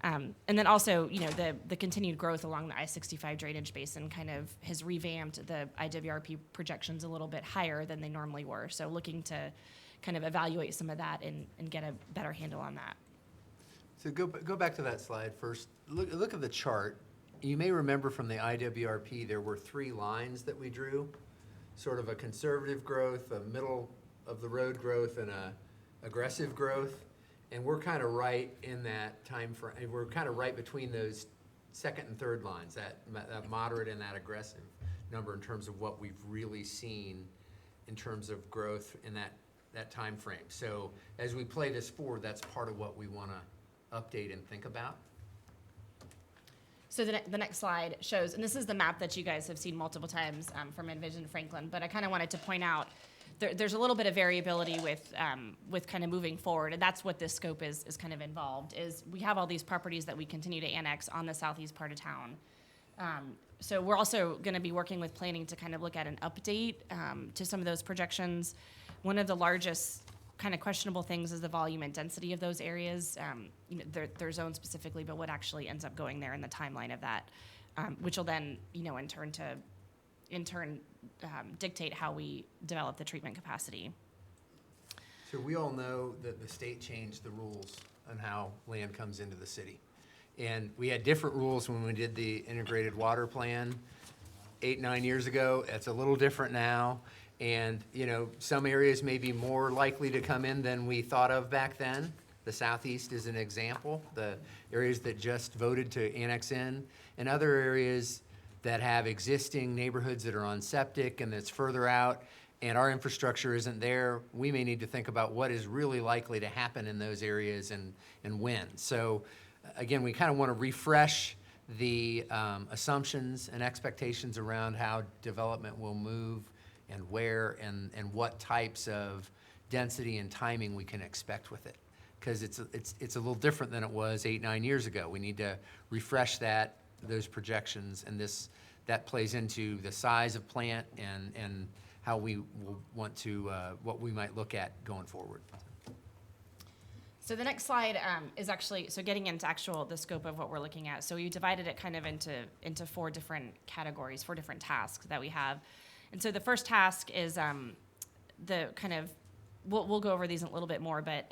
And then also, you know, the continued growth along the I-65 drainage basin kind of has revamped the IWRP projections a little bit higher than they normally were. So looking to kind of evaluate some of that and get a better handle on that. So go back to that slide first. Look at the chart. You may remember from the IWRP there were 3 lines that we drew, sort of a conservative growth, a middle of the road growth, and a aggressive growth. And we're kind of right in that time frame. We're kind of right between those second and third lines, that moderate and that aggressive number in terms of what we've really seen in terms of growth in that time frame. So as we play this forward, that's part of what we want to update and think about. So the next slide shows, and this is the map that you guys have seen multiple times from Envision Franklin, but I kind of wanted to point out there's a little bit of variability with kind of moving forward, and that's what this scope is kind of involved, is we have all these properties that we continue to annex on the southeast part of town. So we're also going to be working with planning to kind of look at an update to some of those projections. One of the largest kind of questionable things is the volume and density of those areas. You know, they're zoned specifically, but what actually ends up going there in the timeline of that, which will then, you know, in turn dictate how we develop the treatment capacity. So we all know that the state changed the rules on how land comes into the city. And we had different rules when we did the integrated water plan 8-9 years ago. It's a little different now. And, you know, some areas may be more likely to come in than we thought of back then. The southeast is an example, the areas that just voted to annex in, and other areas that have existing neighborhoods that are on septic and that's further out, and our infrastructure isn't there. We may need to think about what is really likely to happen in those areas and when. So again, we kind of want to refresh the assumptions and expectations around how development will move and where and what types of density and timing we can expect with it. Because it's a little different than it was 8-9 years ago. We need to refresh those projections, and that plays into the size of plant and how we will want to, what we might look at going forward. So the next slide is actually, so getting into the scope of what we're looking at. So we divided it kind of into 4 different categories, 4 different tasks that we have. And so the first task is the kind of, we'll go over these a little bit more, but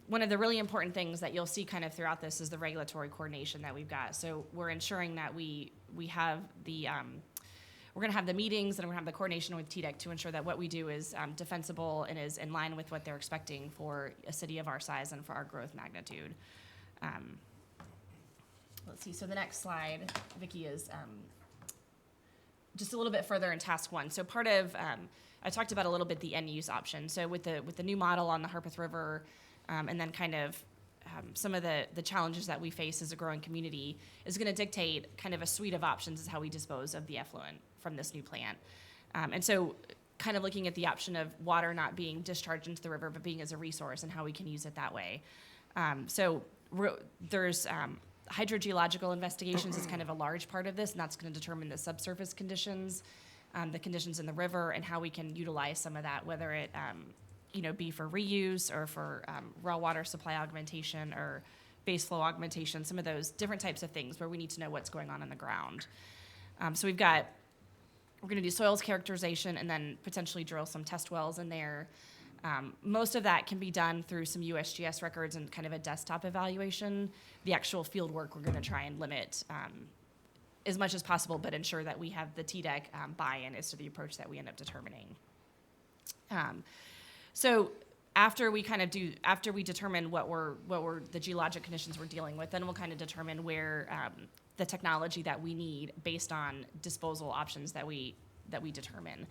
one of the really important things that you'll see kind of throughout this is the regulatory coordination that we've got. So we're ensuring that we have the, we're gonna have the meetings and we're gonna have the coordination with TDEC to ensure that what we do is defensible and is in line with what they're expecting for a city of our size and for our growth magnitude. Let's see, so the next slide, Vicki, is just a little bit further in task 1. So part of, I talked about a little bit the end use option. So with the new model on the Harpeth River, and then kind of some of the challenges that we face as a growing community is going to dictate kind of a suite of options as how we dispose of the effluent from this new plant. And so kind of looking at the option of water not being discharged into the river, but being as a resource and how we can use it that way. There's hydrogeological investigations is kind of a large part of this, and that's going to determine the subsurface conditions, the conditions in the river, and how we can utilize some of that, whether it be for reuse or for raw water supply augmentation or base flow augmentation, some of those different types of things where we need to know what's going on in the ground. We're going to do soils characterization and then potentially drill some test wells in there. Most of that can be done through some USGS records and kind of a desktop evaluation. The actual field work we're going to try and limit as much as possible, but ensure that we have the TDEC buy-in as to the approach that we end up determining. So after we determine what the geologic conditions we're dealing with, then we'll kind of determine where the technology that we need based on disposal options that we determine.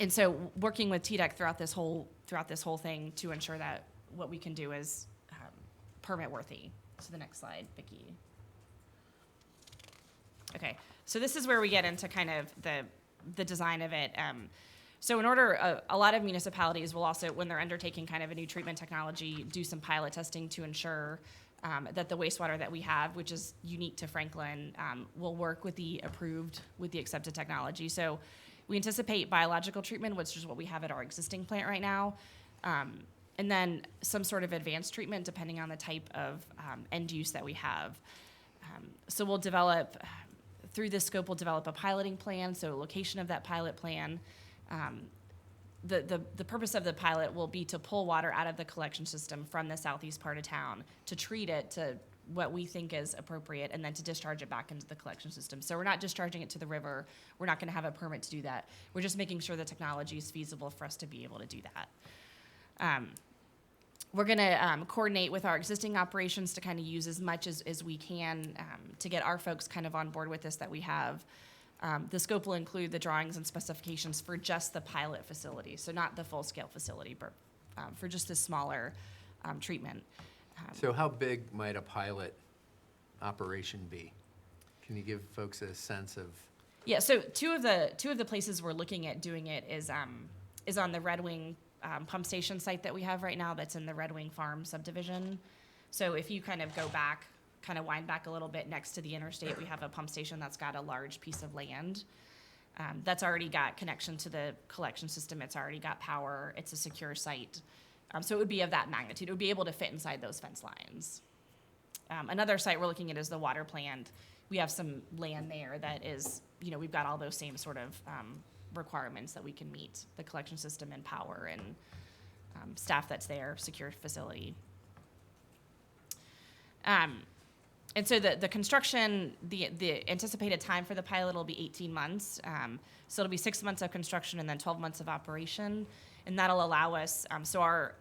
And so working with TDEC throughout this whole thing to ensure that what we can do is permit worthy. So the next slide, Vicki. Okay, so this is where we get into kind of the design of it. So in order, a lot of municipalities will also, when they're undertaking kind of a new treatment technology, do some pilot testing to ensure that the wastewater that we have, which is unique to Franklin, will work with the accepted technology. So we anticipate biological treatment, which is what we have at our existing plant right now, and then some sort of advanced treatment depending on the type of end use that we have. So we'll develop, through this scope, we'll develop a piloting plan, so location of that pilot plan. The purpose of the pilot will be to pull water out of the collection system from the southeast part of town, to treat it to what we think is appropriate, and then to discharge it back into the collection system. So we're not discharging it to the river. We're not going to have a permit to do that. We're just making sure the technology is feasible for us to be able to do that. We're going to coordinate with our existing operations to kind of use as much as we can to get our folks kind of on board with this that we have. The scope will include the drawings and specifications for just the pilot facility, so not the full-scale facility, but for just the smaller treatment. So how big might a pilot operation be? Can you give folks a sense of? Yeah, so two of the places we're looking at doing it is on the Red Wing pump station site that we have right now that's in the Red Wing Farm subdivision. So if you kind of wind back a little bit next to the interstate, we have a pump station that's got a large piece of land that's already got connection to the collection system. It's already got power. It's a secure site. So it would be of that magnitude. It would be able to fit inside those fence lines. Another site we're looking at is the water plant. We have some land there that is, we've got all those same sort of requirements that we can meet, the collection system and power and staff that's there, secure facility. And so the construction, the anticipated time for the pilot will be 18 months. So it'll be 6 months of construction and then 12 months of operation. And that'll allow us, so our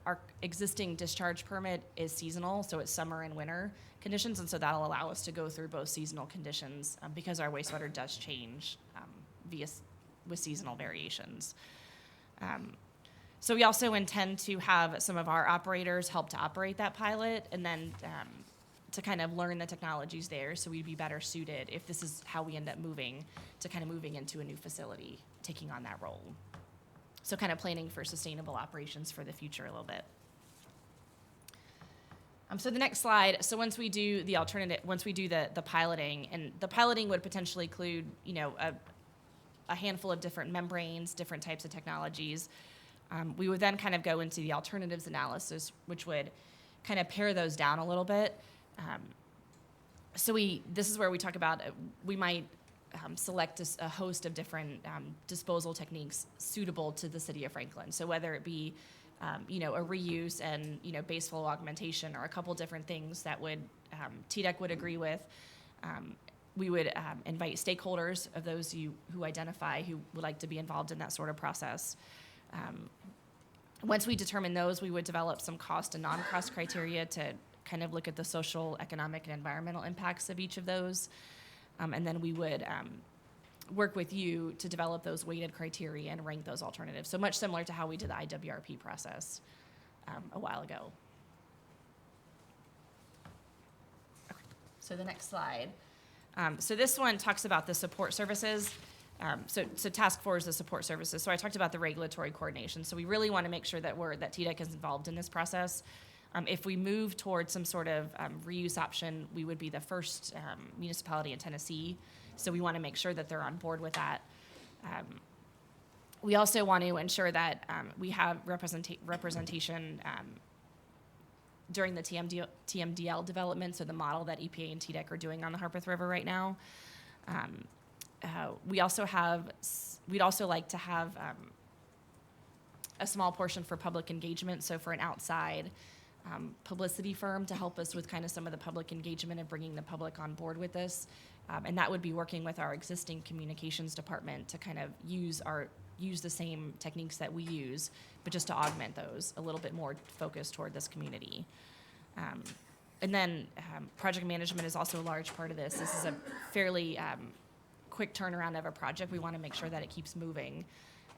existing discharge permit is seasonal, so it's summer and winter conditions. And so that'll allow us to go through both seasonal conditions because our wastewater does change with seasonal variations. So we also intend to have some of our operators help to operate that pilot, and then to kind of learn the technologies there, so we'd be better suited if this is how we end up moving into a new facility, taking on that role. So kind of planning for sustainable operations for the future a little bit. So the next slide, so once we do the piloting, and the piloting would potentially include, a handful of different membranes, different types of technologies. We would then kind of go into the alternatives analysis, which would kind of pare those down a little bit. This is where we talk about, we might select a host of different disposal techniques suitable to the city of Franklin. So whether it be, a reuse and, base flow augmentation, or a couple different things that TDEC would agree with. We would invite stakeholders of those who identify who would like to be involved in that sort of process. Once we determine those, we would develop some cost and non-cost criteria to kind of look at the social, economic, and environmental impacts of each of those. And then we would work with you to develop those weighted criteria and rank those alternatives. So much similar to how we did the IWRP process a while ago. So the next slide. So this one talks about the support services. So task 4 is the support services. So I talked about the regulatory coordination. So we really want to make sure that TDEC is involved in this process. If we move towards some sort of reuse option, we would be the first municipality in Tennessee. So we want to make sure that they're on board with that. We also want to ensure that we have representation during the TMDL development, so the model that EPA and TDEC are doing on the Harpeth River right now. We'd also like to have a small portion for public engagement, so for an outside publicity firm to help us with kind of some of the public engagement and bringing the public on board with this. And that would be working with our existing communications department to kind of use the same techniques that we use, but just to augment those a little bit more focused toward this community. And then project management is also a large part of this. This is a fairly quick turnaround of a project. We want to make sure that it keeps moving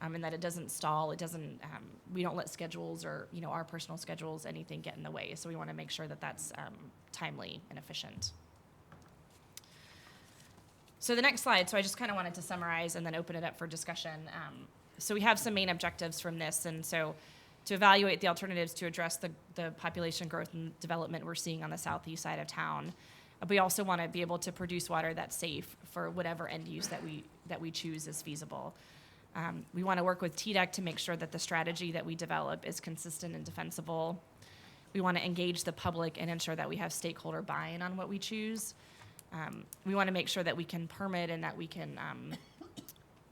and that it doesn't stall. It doesn't. We don't let schedules or our personal schedules, anything get in the way. So we want to make sure that that's timely and efficient. So the next slide, so I just kind of wanted to summarize and then open it up for discussion. So we have some main objectives from this, and so to evaluate the alternatives to address the population growth and development we're seeing on the southeast side of town. We also want to be able to produce water that's safe for whatever end use that we choose is feasible. We want to work with TDEC to make sure that the strategy that we develop is consistent and defensible. We want to engage the public and ensure that we have stakeholder buy-in on what we choose. We want to make sure that we can permit and that we can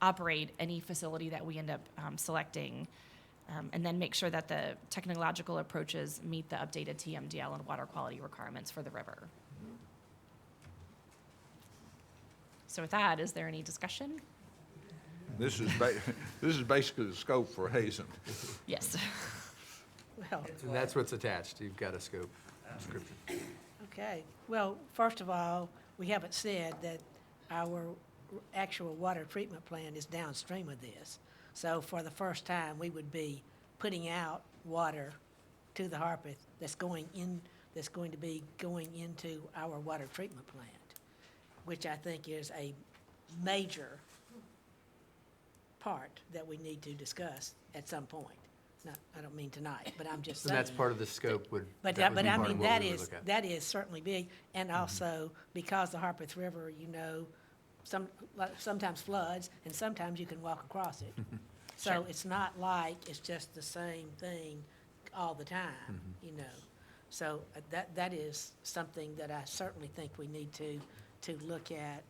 operate any facility that we end up selecting, and then make sure that the technological approaches meet the updated TMDL and water quality requirements for the river. So with that, is there any discussion? This is basically the scope for Hazen. Yes. Well, And that's what's attached. You've got a scope description. okay. Well, first of all, we haven't said that our actual water treatment plant is downstream of this. So for the first time, we would be putting out water to the Harpeth that's going to be going into our water treatment plant, which I think is a major part that we need to discuss at some point. Not, I don't mean tonight, but I'm just And saying. that's part of the scope But that would be I part of mean, what that we would is, look at. that is certainly big, and also because the Harpeth River, sometimes floods, and sometimes you can walk across it. So Sure. it's not like it's just the same thing all the time, So that is something that I certainly think we need to look at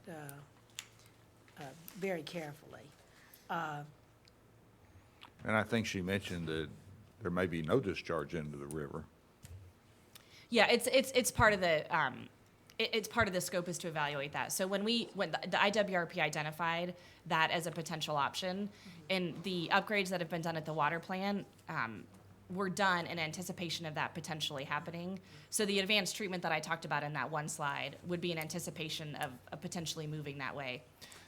very carefully. And I think she mentioned that there may be no discharge into the river. Yeah, it's part of the it's part of the scope is to evaluate that. So when the IWRP identified that as a potential option, and the upgrades that have been done at the water plant were done in anticipation of that potentially happening. So the advanced treatment that I talked about in that one slide would be in anticipation of potentially moving that way.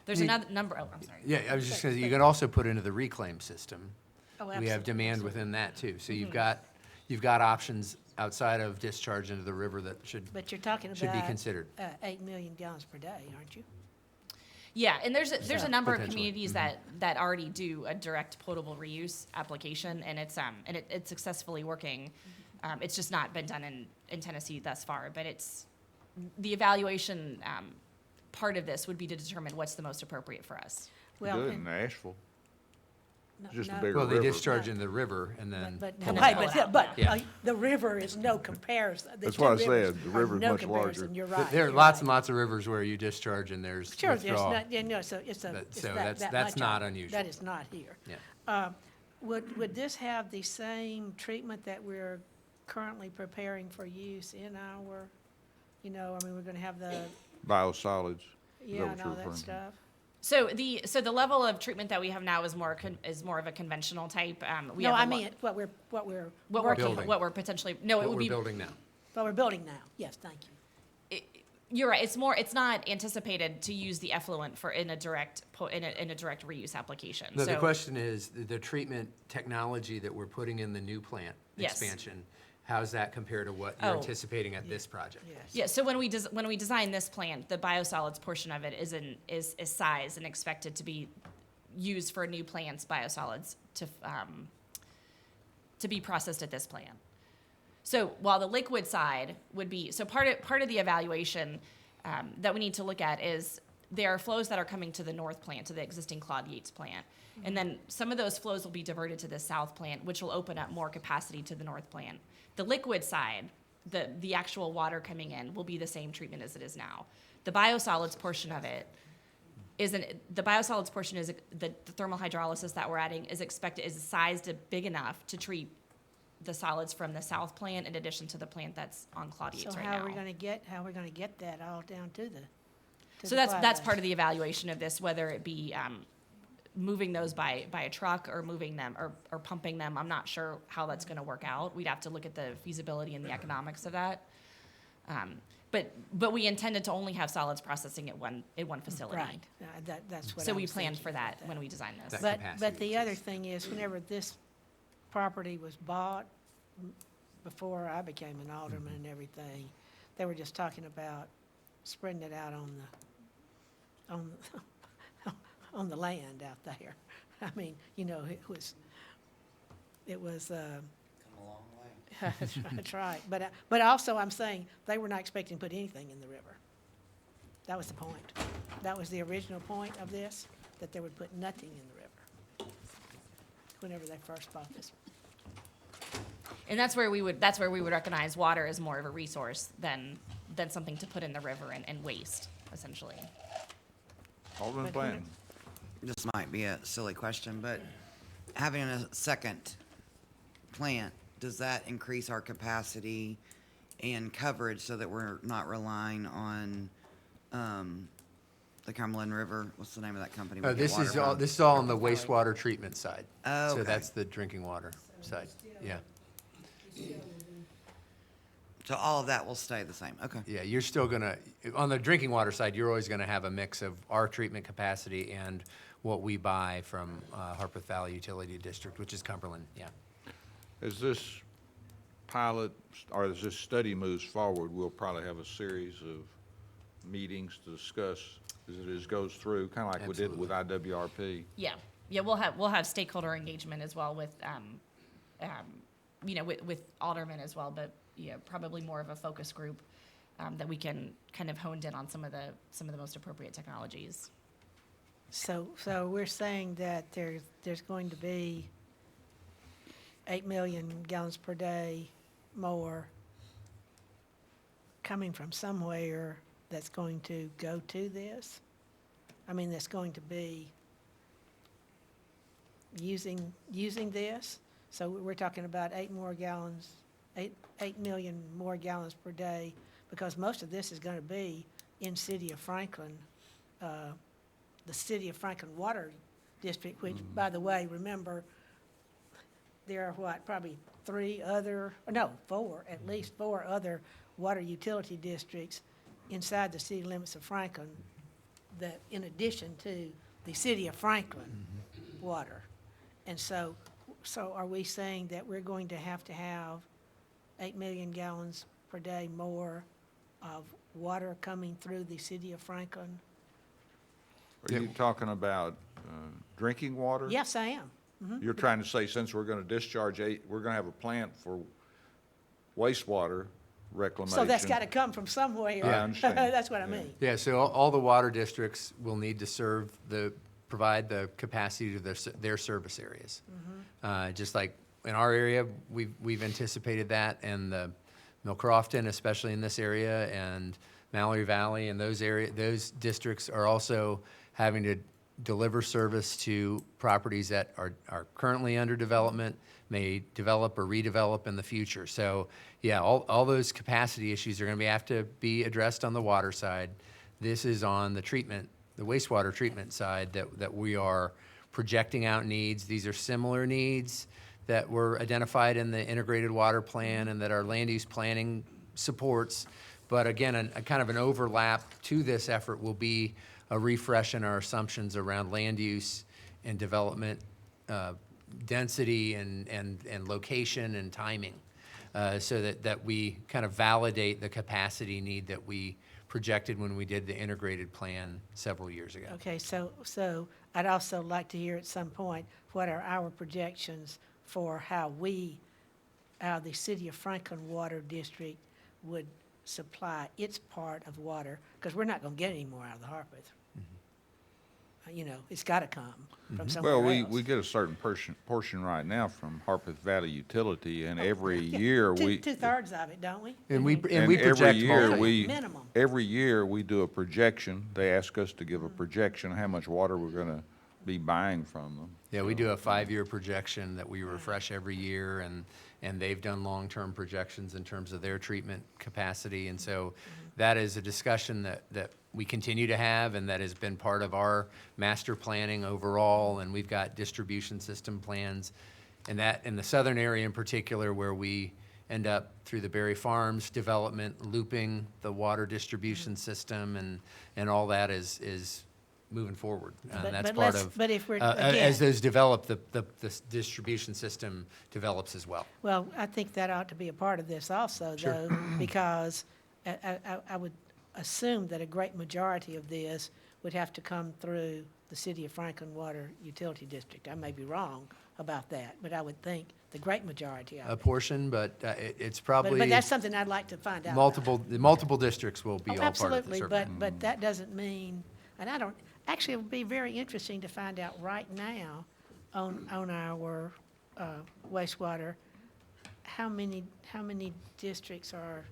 There's another number. Oh, I'm sorry. Yeah, I was just gonna say, you could also put into the reclaim system. Oh, We have absolutely, demand absolutely. within that too. So you've got options outside of discharge into the river that should But you're talking be about considered. 8 million gallons per day, aren't you? Yeah, and there's a number of Potentially. communities that already do a direct potable reuse application, and it's successfully working. It's just not been done in Tennessee thus far, but it's the evaluation part of this would be to determine what's the most appropriate for us. We Well, do it and- in Asheville. No, Just a no. bigger Well, they river. discharge in the river and then. But, And then wait, pull it but, out, but yeah. the river is no comparison. The That's two what I rivers said, the are river's no much comparison. larger. You're right. There are you're lots right. and lots of rivers where you discharge and there's Sure, there's withdrawal. not, so it's But- it's so that that's much not of it. unusual. That is not here. Yeah. Would this have the same treatment that we're currently preparing for use in our, we're gonna have the, Biosolids. Is that yeah, what and you're all that referring to? stuff? So the level of treatment that we have now is more of a conventional type. We No, have a I lo- mean, what we're Building. what we're potentially no, it What would we're be building now. what we're building now. Yes, thank you. You're right. It's not anticipated to use the effluent in a direct reuse application. No, the So- question is, the treatment technology that we're putting in the new plant Yes. expansion, How's that compare to what you're Oh. anticipating at this project? Yeah, so when we design this plant, the biosolids portion of it is sized and expected to be used for new plants, biosolids, to be processed at this plant. So while the liquid side would be, so part of the evaluation that we need to look at is there are flows that are coming to the north plant, to the existing Claude Yates plant. And then some of those flows will be diverted to the south plant, which will open up more capacity to the north plant. The liquid side, the actual water coming in, will be the same treatment as it is now. The biosolids portion of it the biosolids portion is the thermal hydrolysis that we're adding is sized big enough to treat the solids from the south plant in addition to the plant that's on Claude Yates So right how now. are we gonna get that all down to the? So that's part of the evaluation of this, whether it be moving those by a truck or moving them or pumping them. I'm not sure how that's going to work out. We'd have to look at the feasibility and the economics of that. But we intended to only have solids processing at one facility. Right, that's what I So we was planned thinking for about that when we designed this. But the other thing is, whenever this property was bought, before I became an alderman and everything, they were just talking about spreading it out on the land out there. I mean, you know, it was. That's right. But also, I'm saying they were not expecting to put anything in the river. That was the point. That was the original point of this, that they would put nothing in the river whenever they first bought this. And that's where we would recognize water as more of a resource than something to put in the river and waste, essentially. Alderman Blanton. This might be a silly question, but having a second plant, does that increase our capacity and coverage so that we're not relying on the Cumberland River? What's the name of that company? we get This water is all, from? this is all on the wastewater treatment side. Oh, So okay. that's the drinking water side, yeah. So all of that will stay the same, okay. Yeah, you're still gonna, on the drinking water side, you're always gonna have a mix of our treatment capacity and what we buy from Harpeth Valley Utility District, which is Cumberland, yeah. As this pilot, or as this study moves forward, we'll probably have a series of meetings to discuss as it goes through, kind of like we did with IWRP. Yeah, we'll have stakeholder engagement as well with with aldermen as well, but probably more of a focus group that we can kind of honed in on some of the most appropriate technologies. So we're saying that there's going to be 8 million gallons per day more coming from somewhere that's going to go to this? I mean, that's going to be using this? So we're talking about 8 million more gallons per day, because most of this is going to be in City of Franklin, the City of Franklin Water District, which, by the way, remember, there are probably 4, at least 4 other water utility districts inside the city limits of Franklin that, in addition to the City of Franklin water. And so are we saying that we're going to have 8 million gallons per day more of water coming through the City of Franklin? Are you talking about drinking water? Yes, I am. You're trying to say, since we're going to discharge we're going to have a plant for wastewater reclamation. So that's got to come from somewhere. Yeah, I understand. That's what I mean. Yeah, so all the water districts will need to provide the capacity to their service areas. Just like in our area, we've anticipated that, and the Millcrofton, especially in this area, and Mallory Valley and those districts are also having to deliver service to properties that are currently under development, may develop or redevelop in the future. So yeah, all those capacity issues are going to have to be addressed on the water side. This is on the wastewater treatment side that we are projecting out needs. These are similar needs that were identified in the integrated water plan and that our land use planning supports. But again, a kind of an overlap to this effort will be a refresh in our assumptions around land use and development, density and location and timing. so that we kind of validate the capacity need that we projected when we did the integrated plan several years ago. Okay, so I'd also like to hear at some point, what are our projections for how the City of Franklin Water District would supply its part of water, because we're not gonna get any more out of the Harpeth. You know, it's gotta come from somewhere Well, else. we get a certain portion right now from Harpeth Valley Utility, and every year we. Two-thirds of it, don't we? And we every project year multi. Minimum. Every year, we do a projection. They ask us to give a projection, how much water we're gonna be buying from them. Yeah, we do a 5-year projection that we refresh every year, and they've done long-term projections in terms of their treatment capacity. And so that is a discussion that we continue to have, and that has been part of our master planning overall. And we've got distribution system plans, and that in the southern area in particular, where we end up through the Berry Farms development, looping the water distribution system, and all that is moving forward. But- And that's but part let's- of, but if we're- as again- those develop, the distribution system develops as well. Well, I think that ought to be a part of this also, Sure. though, because I would assume that a great majority of this would have to come through the City of Franklin Water Utility District. I may be wrong about that, but I would think the great majority of A it. portion, but it's But probably that's something I'd like to find out. the multiple districts will be Oh, all part of the absolutely, survey. but that doesn't mean, and I don't, actually, it would be very interesting to find out right now on our wastewater, how many districts are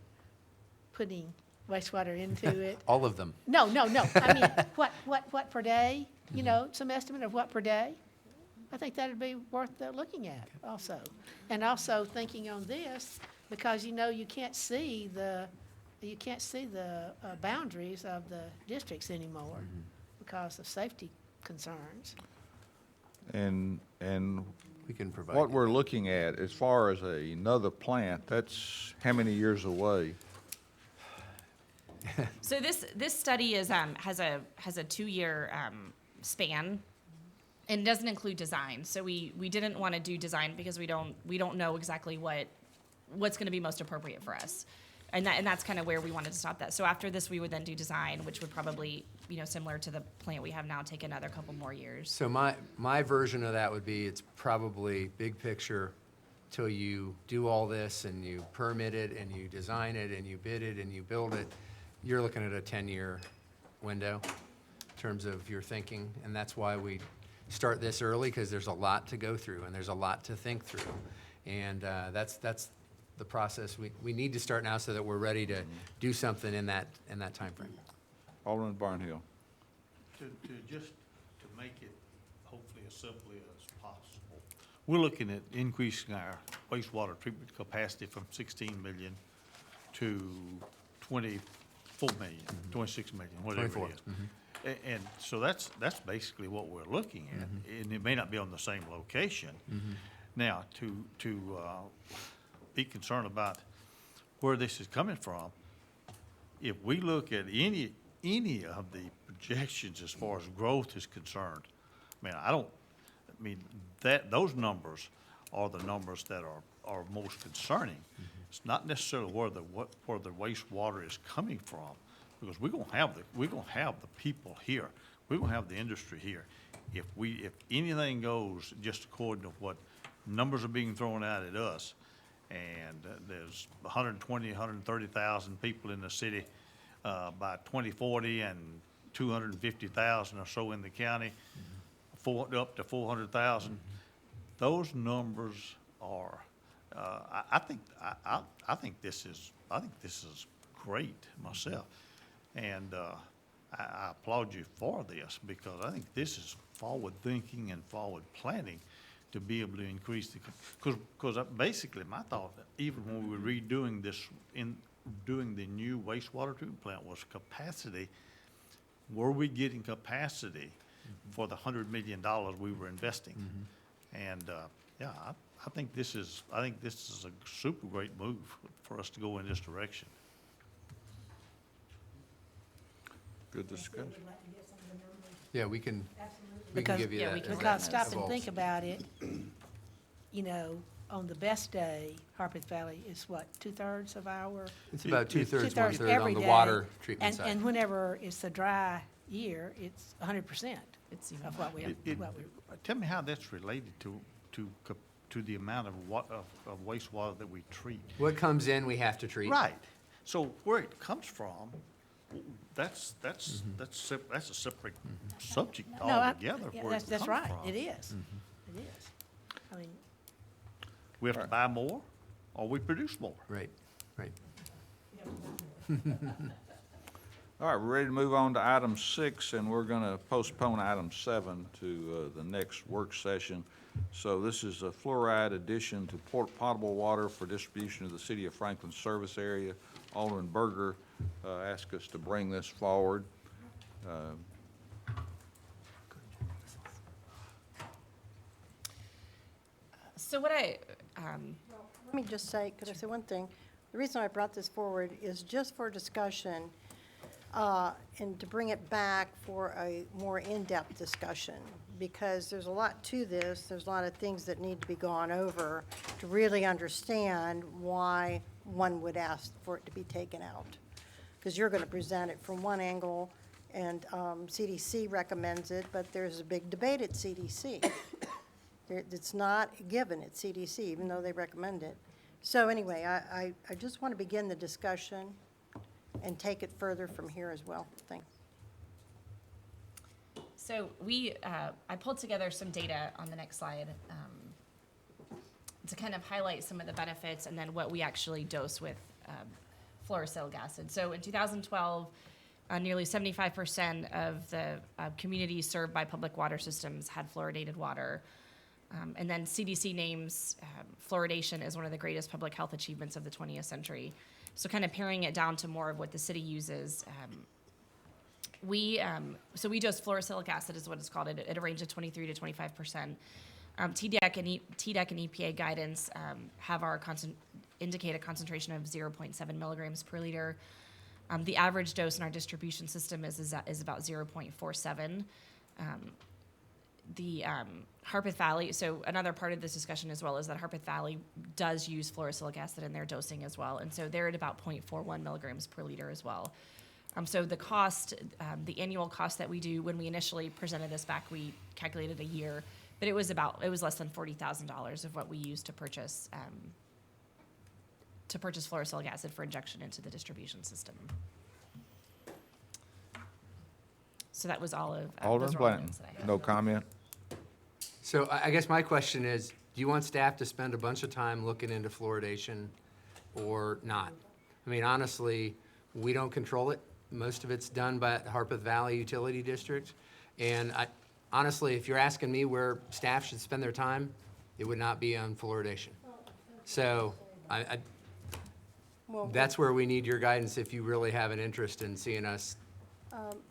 putting wastewater into it? All of them. No. I mean, what per day? You know, some estimate of what per day? I think that'd be worth looking at also. And also thinking on this, because you know, you can't see the boundaries of the districts anymore because of safety concerns. And We can provide. what we're looking at, as far as another plant, that's how many years away? So this study is has a 2-year span, and it doesn't include design. So we didn't want to do design because we don't know exactly what's going to be most appropriate for us, and that's kind of where we wanted to stop that. So after this, we would then do design, which would probably, you know, similar to the plant we have now, take another couple more years. So my version of that would be, it's probably big picture till you do all this and you permit it and you design it and you bid it and you build it. You're looking at a 10-year window in terms of your thinking, and that's why we start this early, because there's a lot to go through and there's a lot to think through. And that's the process. We need to start now so that we're ready to do something in that timeframe. Alderman Barnhill. To make it hopefully as simply as possible, we're looking at increasing our wastewater treatment capacity from 16 million to 24 million, 26 million, whatever 24. it is. And so that's basically what we're looking at, and it may not be on the same location. Now, to be concerned about where this is coming from, if we look at any of the projections as far as growth is concerned, those numbers are the numbers that are most concerning. It's not necessarily where the wastewater is coming from, because we're gonna have the people here. We're gonna have the industry here. If anything goes just according to what numbers are being thrown out at us, and there's 130,000 people in the city by 2040, and 250,000 or so in the county, up to 400,000. Those numbers are. I think this is great myself, and I applaud you for this, because I think this is forward thinking and forward planning to be able to increase because basically my thought, even when we were redoing this doing the new wastewater treatment plant, was capacity. Were we getting capacity for the $100 million we were investing? And I think this is a super great move for us to go in this direction. Good discussion. Yeah, we can Because- give you that. as Because that stop and evolves. think about it, you know, on the best day, Harpeth Valley is what, 2/3 of our? It's about two-thirds, Two-thirds one-third on every the day. water treatment side. And whenever it's a dry year, it's 100% of what we, It- what we. Tell me how that's related to the amount of of wastewater that we treat. What comes in, we have to treat. Right. So where it comes from, that's a separate subject No, I- altogether. yeah, where it that's comes right, from. it is. It is. I mean, We have to buy more, or we produce more. Right, right. All right, we're ready to move on to item 6, and we're going to postpone item 7 to the next work session. So this is a fluoride addition to potable water for distribution to the City of Franklin service area. Alderman Berger asked us to bring this forward. So what Let me just say, could I say one thing? The reason I brought this forward is just for discussion, and to bring it back for a more in-depth discussion, because there's a lot to this, there's a lot of things that need to be gone over to really understand why one would ask for it to be taken out. Because you're gonna present it from one angle, and CDC recommends it, but there's a big debate at CDC. It's not given at CDC, even though they recommend it. So anyway, I just want to begin the discussion and take it further from here as well. Thanks. So I pulled together some data on the next slide to kind of highlight some of the benefits and then what we actually dose with fluorosilicic acid. So in 2012, nearly 75% of the communities served by public water systems had fluoridated water. And then CDC names fluoridation as one of the greatest public health achievements of the 20th century. So kind of paring it down to more of what the city uses. We dose fluorosilicic acid is what it's called at a range of 23 to 25%. TDEC and EPA guidance have our indicate a concentration of 0.7 milligrams per liter. The average dose in our distribution system is about 0.47. The Harpeth Valley, so another part of this discussion as well is that Harpeth Valley does use fluorosilicic acid in their dosing as well, and so they're at about 0.41 milligrams per liter as well. So the cost, the annual cost that we do, when we initially presented this back, we calculated a year, but it was less than $40,000 of what we used to purchase fluorosilicic acid for injection into the distribution system. So that was all of. Alderman those were all the Blanton, notes that I had. no comment? So I guess my question is, do you want staff to spend a bunch of time looking into fluoridation or not? I mean, honestly, we don't control it. Most of it's done by the Harpeth Valley Utility District. And honestly, if you're asking me where staff should spend their time, it would not be on fluoridation. So Well, that's where we need your guidance if you really have an interest in seeing us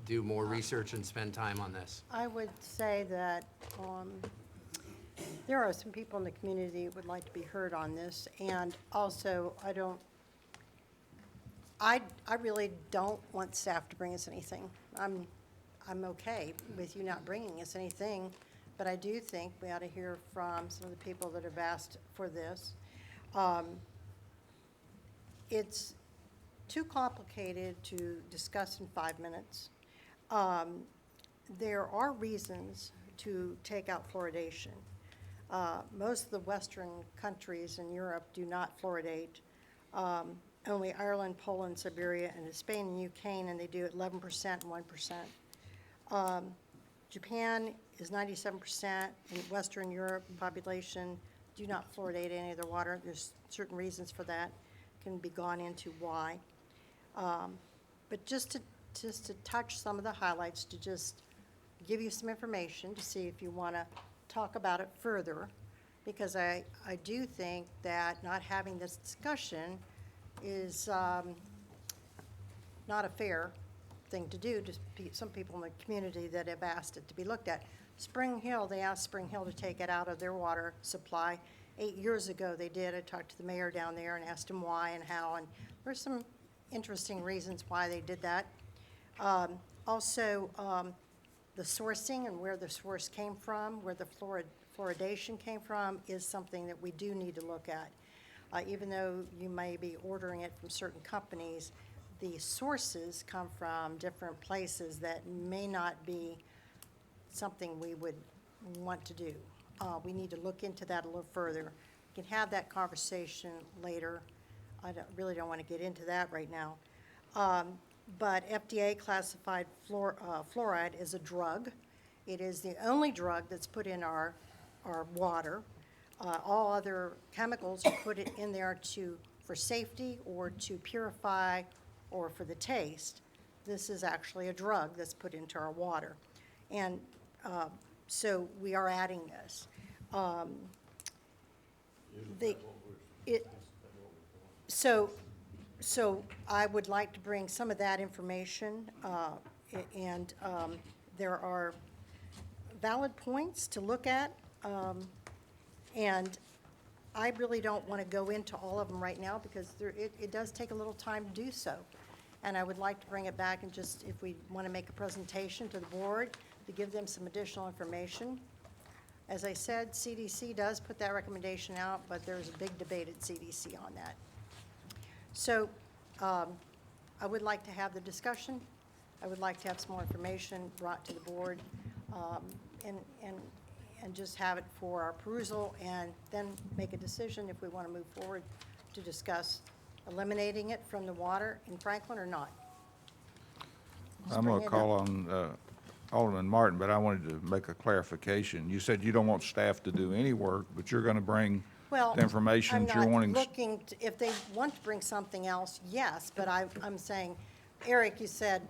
do more research and spend time on this. I would say that there are some people in the community who would like to be heard on this, and also, I really don't want staff to bring us anything. I'm okay with you not bringing us anything, but I do think we ought to hear from some of the people that have asked for this. It's too complicated to discuss in 5 minutes. There are reasons to take out fluoridation. Most of the Western countries in Europe do not fluoridate. Only Ireland, Poland, Siberia, and Spain and UK, and they do it 11% and 1%. Japan is 97%, in Western Europe population do not fluoridate any of their water. There's certain reasons for that, can be gone into why. But just to touch some of the highlights, to just give you some information to see if you want to talk about it further, because I do think that not having this discussion is not a fair thing to do to some people in the community that have asked it to be looked at. Spring Hill, they asked Spring Hill to take it out of their water supply. 8 years ago they did. I talked to the mayor down there and asked him why and how, and there's some interesting reasons why they did that. Also, the sourcing and where the source came from, where the fluoridation came from is something that we do need to look at. Even though you may be ordering it from certain companies, the sources come from different places that may not be something we would want to do. We need to look into that a little further. We can have that conversation later. Really don't want to get into that right now. But FDA classified fluoride as a drug. It is the only drug that's put in our water. All other chemicals are put in there for safety or to purify or for the taste. This is actually a drug that's put into our water. And so we are adding this. So I would like to bring some of that information, and there are valid points to look at, and I really don't want to go into all of them right now because it does take a little time to do so. And I would like to bring it back and just, if we want to make a presentation to the board, to give them some additional information. As I said, CDC does put that recommendation out, but there's a big debate at CDC on that. So I would like to have the discussion. I would like to have some more information brought to the board and just have it for our perusal and then make a decision if we want to move forward to discuss eliminating it from the water in Franklin or not. I'm going to call on Alderman Martin, but I wanted to make a clarification. You said you don't want staff to do any work, but you're going to bring Well, the information that you're I'm wanting. not looking, if they want to bring something else, yes, but I'm saying, Eric, you said,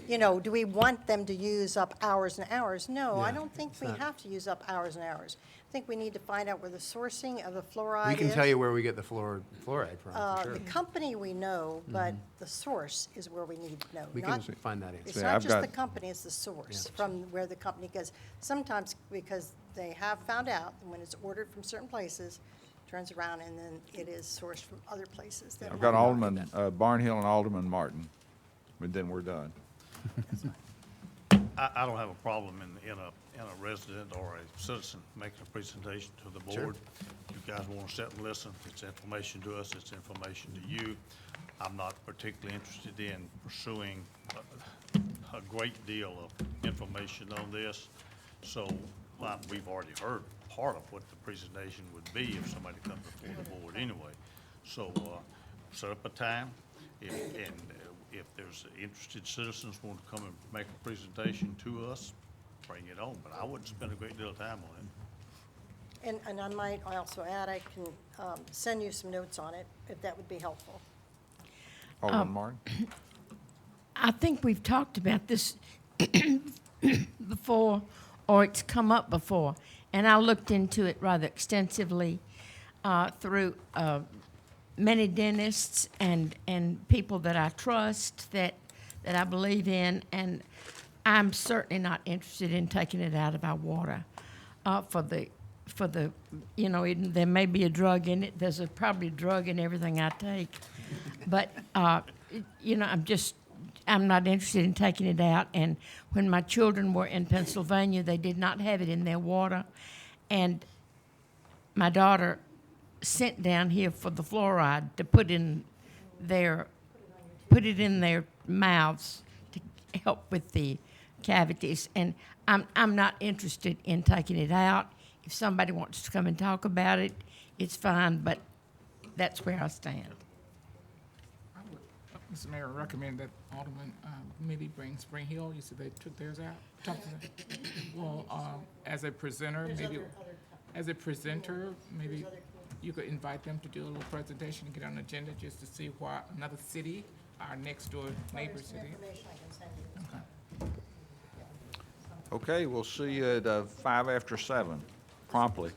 you know, do we want them to use up hours and hours? No, I don't think we have to use up hours and hours. I think we need to find out where the sourcing of the fluoride is. We can tell you where we get the fluoride from, for sure. The company we know, but the source is where we need to know. We Not- can find that answer. It's See, not I've just the got- company, it's the source from where the company goes. Sometimes because they have found out when it's ordered from certain places, turns around and then it is sourced from other places. that I've have got not. Alderman Barnhill and Alderman Martin, and then we're done. I don't have a problem in a resident or a citizen making a presentation to the board. You guys want to sit and listen, it's information to us, it's information to you. I'm not particularly interested in pursuing a great deal of information on this. So, we've already heard part of what the presentation would be if somebody comes before the board anyway. So, set up a time, if there's interested citizens want to come and make a presentation to us, bring it on, but I wouldn't spend a great deal of time on it. And I might also add, I can send you some notes on it, if that would be helpful. Alderman Martin? I think we've talked about this before, or it's come up before, and I looked into it rather extensively through many dentists and people that I trust, that I believe in, and I'm certainly not interested in taking it out of our water for the you know, there may be a drug in it. There's probably a drug in everything I take, but you know, I'm not interested in taking it out. And when my children were in Pennsylvania, they did not have it in their water, and my daughter sent down here for the fluoride to put it in their mouths to help with the cavities. And I'm not interested in taking it out. If somebody wants to come and talk about it, it's fine, but that's where I stand. I would, Mr. Mayor, recommend that Alderman maybe bring Spring Hill. You said they took theirs out. Talk to them. Well, as a presenter, maybe you could invite them to do a little presentation and get on the agenda just to see why another city, our next door neighbor city. Okay, we'll see you at 7:05 promptly.